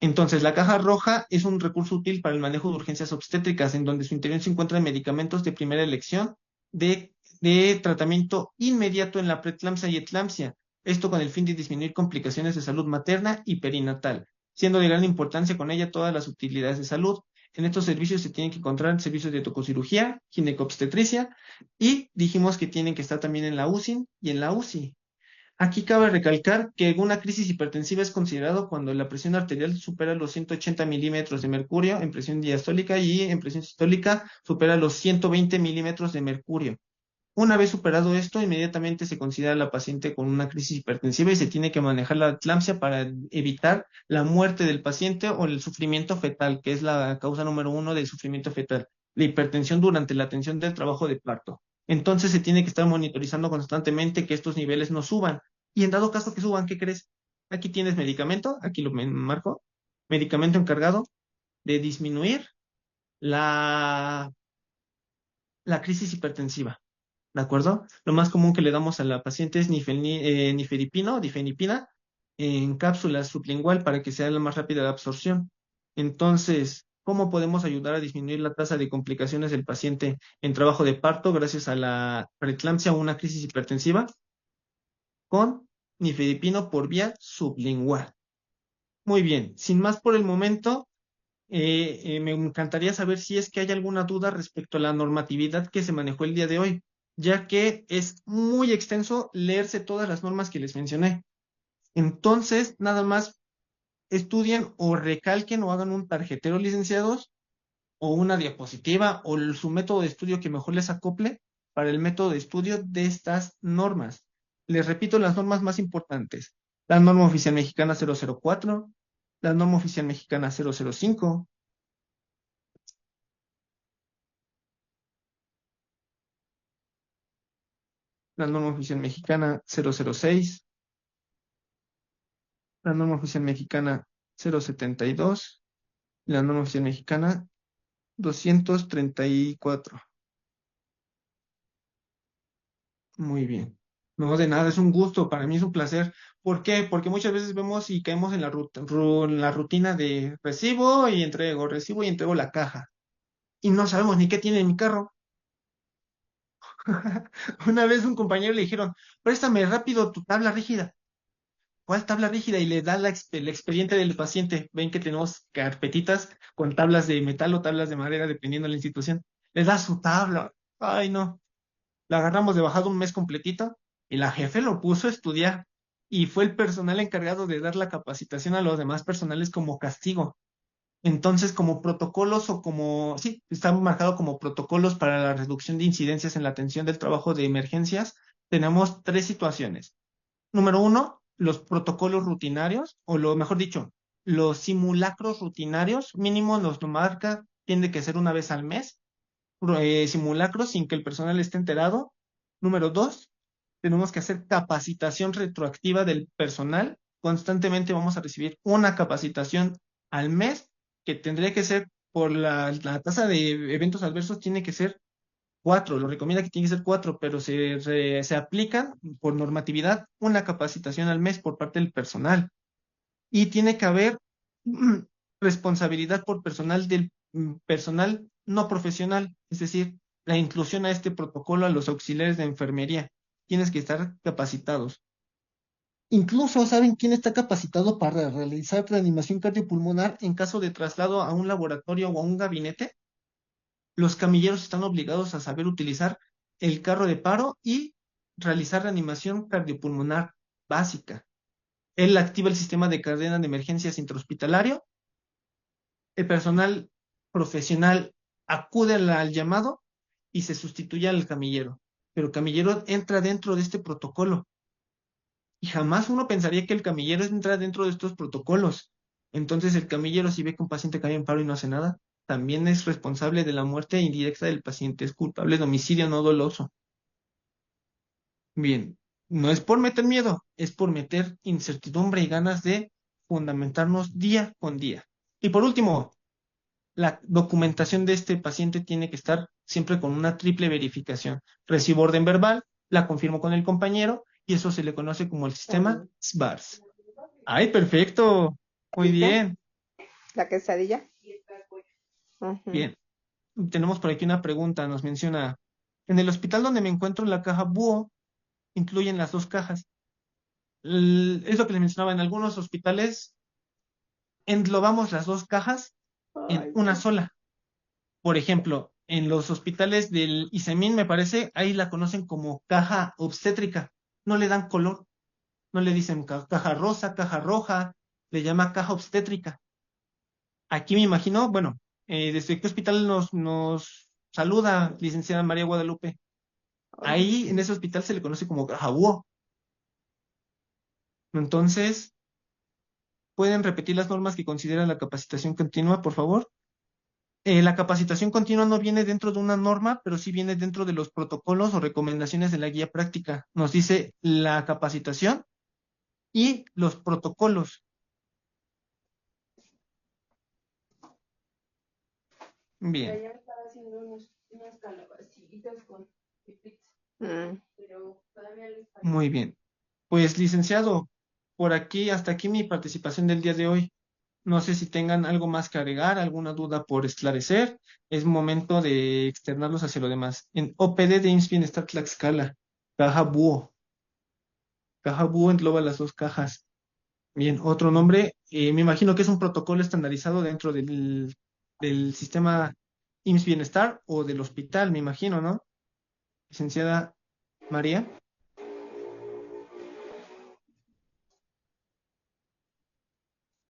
Entonces, la caja roja es un recurso útil para el manejo de urgencias obstétricas, en donde su interior se encuentran medicamentos de primera elección de tratamiento inmediato en la preeclampsia y eclampsia. Esto con el fin de disminuir complicaciones de salud materna y perinatal, siendo de gran importancia con ella todas las utilidades de salud. En estos servicios se tienen que encontrar servicios de tococirugía, ginecobstetricia y dijimos que tienen que estar también en la UCI y en la UCI. Aquí cabe recalcar que una crisis hipertensiva es considerado cuando la presión arterial supera los 180 milímetros de mercurio en presión diastólica y en presión sistólica supera los 120 milímetros de mercurio. Una vez superado esto, inmediatamente se considera la paciente con una crisis hipertensiva y se tiene que manejar la eclampsia para evitar la muerte del paciente o el sufrimiento fetal, que es la causa número 1 del sufrimiento fetal, la hipertensión durante la atención del trabajo de parto. Entonces se tiene que estar monitorizando constantemente que estos niveles no suban. Y en dado caso que suban, ¿qué crees? Aquí tienes medicamento, aquí lo marco, medicamento encargado de disminuir la, la crisis hipertensiva. ¿De acuerdo? Lo más común que le damos a la paciente es nifedipino, difenipina, en cápsulas sublingual para que sea la más rápida la absorción. Entonces, ¿cómo podemos ayudar a disminuir la tasa de complicaciones del paciente en trabajo de parto gracias a la preeclampsia o una crisis hipertensiva? Con nifedipino por vía sublingual. Muy bien, sin más por el momento, me encantaría saber si es que hay alguna duda respecto a la normatividad que se manejó el día de hoy, ya que es muy extenso leerse todas las normas que les mencioné. Entonces, nada más estudien o recalquen o hagan un tarjetero, licenciados, o una diapositiva o su método de estudio que mejor les acople para el método de estudio de estas normas. Les repito las normas más importantes. La norma oficial mexicana 004, la norma oficial mexicana 005, la norma oficial mexicana 006, la norma oficial mexicana 072 y la norma oficial mexicana 234. Muy bien. No, de nada, es un gusto, para mí es un placer. ¿Por qué? Porque muchas veces vemos y caemos en en la rutina de recibo y entrego la caja. Y no sabemos ni qué tiene en mi carro. Una vez un compañero le dijeron, préstame rápido tu tabla rígida. ¿Cuál tabla rígida? Y le da el expediente del paciente. Ven que tenemos carpetitas con tablas de metal o tablas de madera, dependiendo de la institución. Le da su tabla. Ay, no. La agarramos de bajada un mes completito y la jefe lo puso a estudiar. Y fue el personal encargado de dar la capacitación a los demás personales como castigo. Entonces, como protocolos o como, sí, está marcado como protocolos para la reducción de incidencias en la atención del trabajo de emergencias, tenemos tres situaciones. Número uno, los protocolos rutinarios, o lo mejor dicho, los simulacros rutinarios, mínimo nos lo marca, tiene que ser una vez al mes, simulacros sin que el personal esté enterado. Número dos, tenemos que hacer capacitación retroactiva del personal. Constantemente vamos a recibir una capacitación al mes, que tendría que ser por la tasa de eventos adversos, tiene que ser cuatro, lo recomienda que tiene que ser cuatro, pero se aplica por normatividad una capacitación al mes por parte del personal. Y tiene que haber responsabilidad por personal del personal no profesional, es decir, la inclusión a este protocolo a los auxiliares de enfermería. Tienes que estar capacitados. Incluso, ¿saben quién está capacitado para realizar reanimación cardiopulmonar en caso de traslado a un laboratorio o a un gabinete? Los camilleros están obligados a saber utilizar el carro de paro y realizar reanimación cardiopulmonar básica. Él activa el sistema de cadena de emergencias intrahospitalario. El personal profesional acude al llamado y se sustituye al camillero. Pero el camillero entra dentro de este protocolo. Y jamás uno pensaría que el camillero entra dentro de estos protocolos. Entonces el camillero, si ve que un paciente cae en paro y no hace nada, también es responsable de la muerte indirecta del paciente, es culpable de homicidio no doloso. Bien, no es por meter miedo, es por meter incertidumbre y ganas de fundamentarnos día con día. Y por último, la documentación de este paciente tiene que estar siempre con una triple verificación. Recibo orden verbal, la confirmo con el compañero y eso se le conoce como el sistema SBARS. ¡Ay, perfecto! Muy
¿Lista?
bien,
La quesadilla. Ujú.
bien. Tenemos por aquí una pregunta, nos menciona, en el hospital donde me encuentro, la caja búho incluyen las dos cajas. Es lo que les mencionaba, en algunos hospitales englobamos las dos cajas en
Ay,
una
no.
sola. Por ejemplo, en los hospitales del ISEMIN, me parece, ahí la conocen como caja obstétrica. No le dan color, no le dicen caja rosa, caja roja, le llama caja obstétrica. Aquí me imagino, bueno, ¿desde qué hospital nos saluda, licenciada María Guadalupe?
Ay,
Ahí en ese hospital se le conoce como caja búho. Entonces, ¿pueden repetir las normas que considera la capacitación continua, por favor? La capacitación continua no viene dentro de una norma, pero sí viene dentro de los protocolos o recomendaciones de la guía práctica. Nos dice la capacitación y los protocolos. Bien,
Ayer estaba haciendo unas calabacitas con pizza,
mm,
pero todavía les falta.
muy bien. Pues, licenciado, por aquí, hasta aquí mi participación del día de hoy. No sé si tengan algo más que agregar, alguna duda por esclarecer. Es momento de externarlos hacia lo demás. En OPD de IMSS Bienestar Tlaxcala, caja búho. Caja búho engloba las dos cajas. Bien, otro nombre, me imagino que es un protocolo estandarizado dentro del sistema IMSS Bienestar o del hospital, me imagino, ¿no? Licenciada María.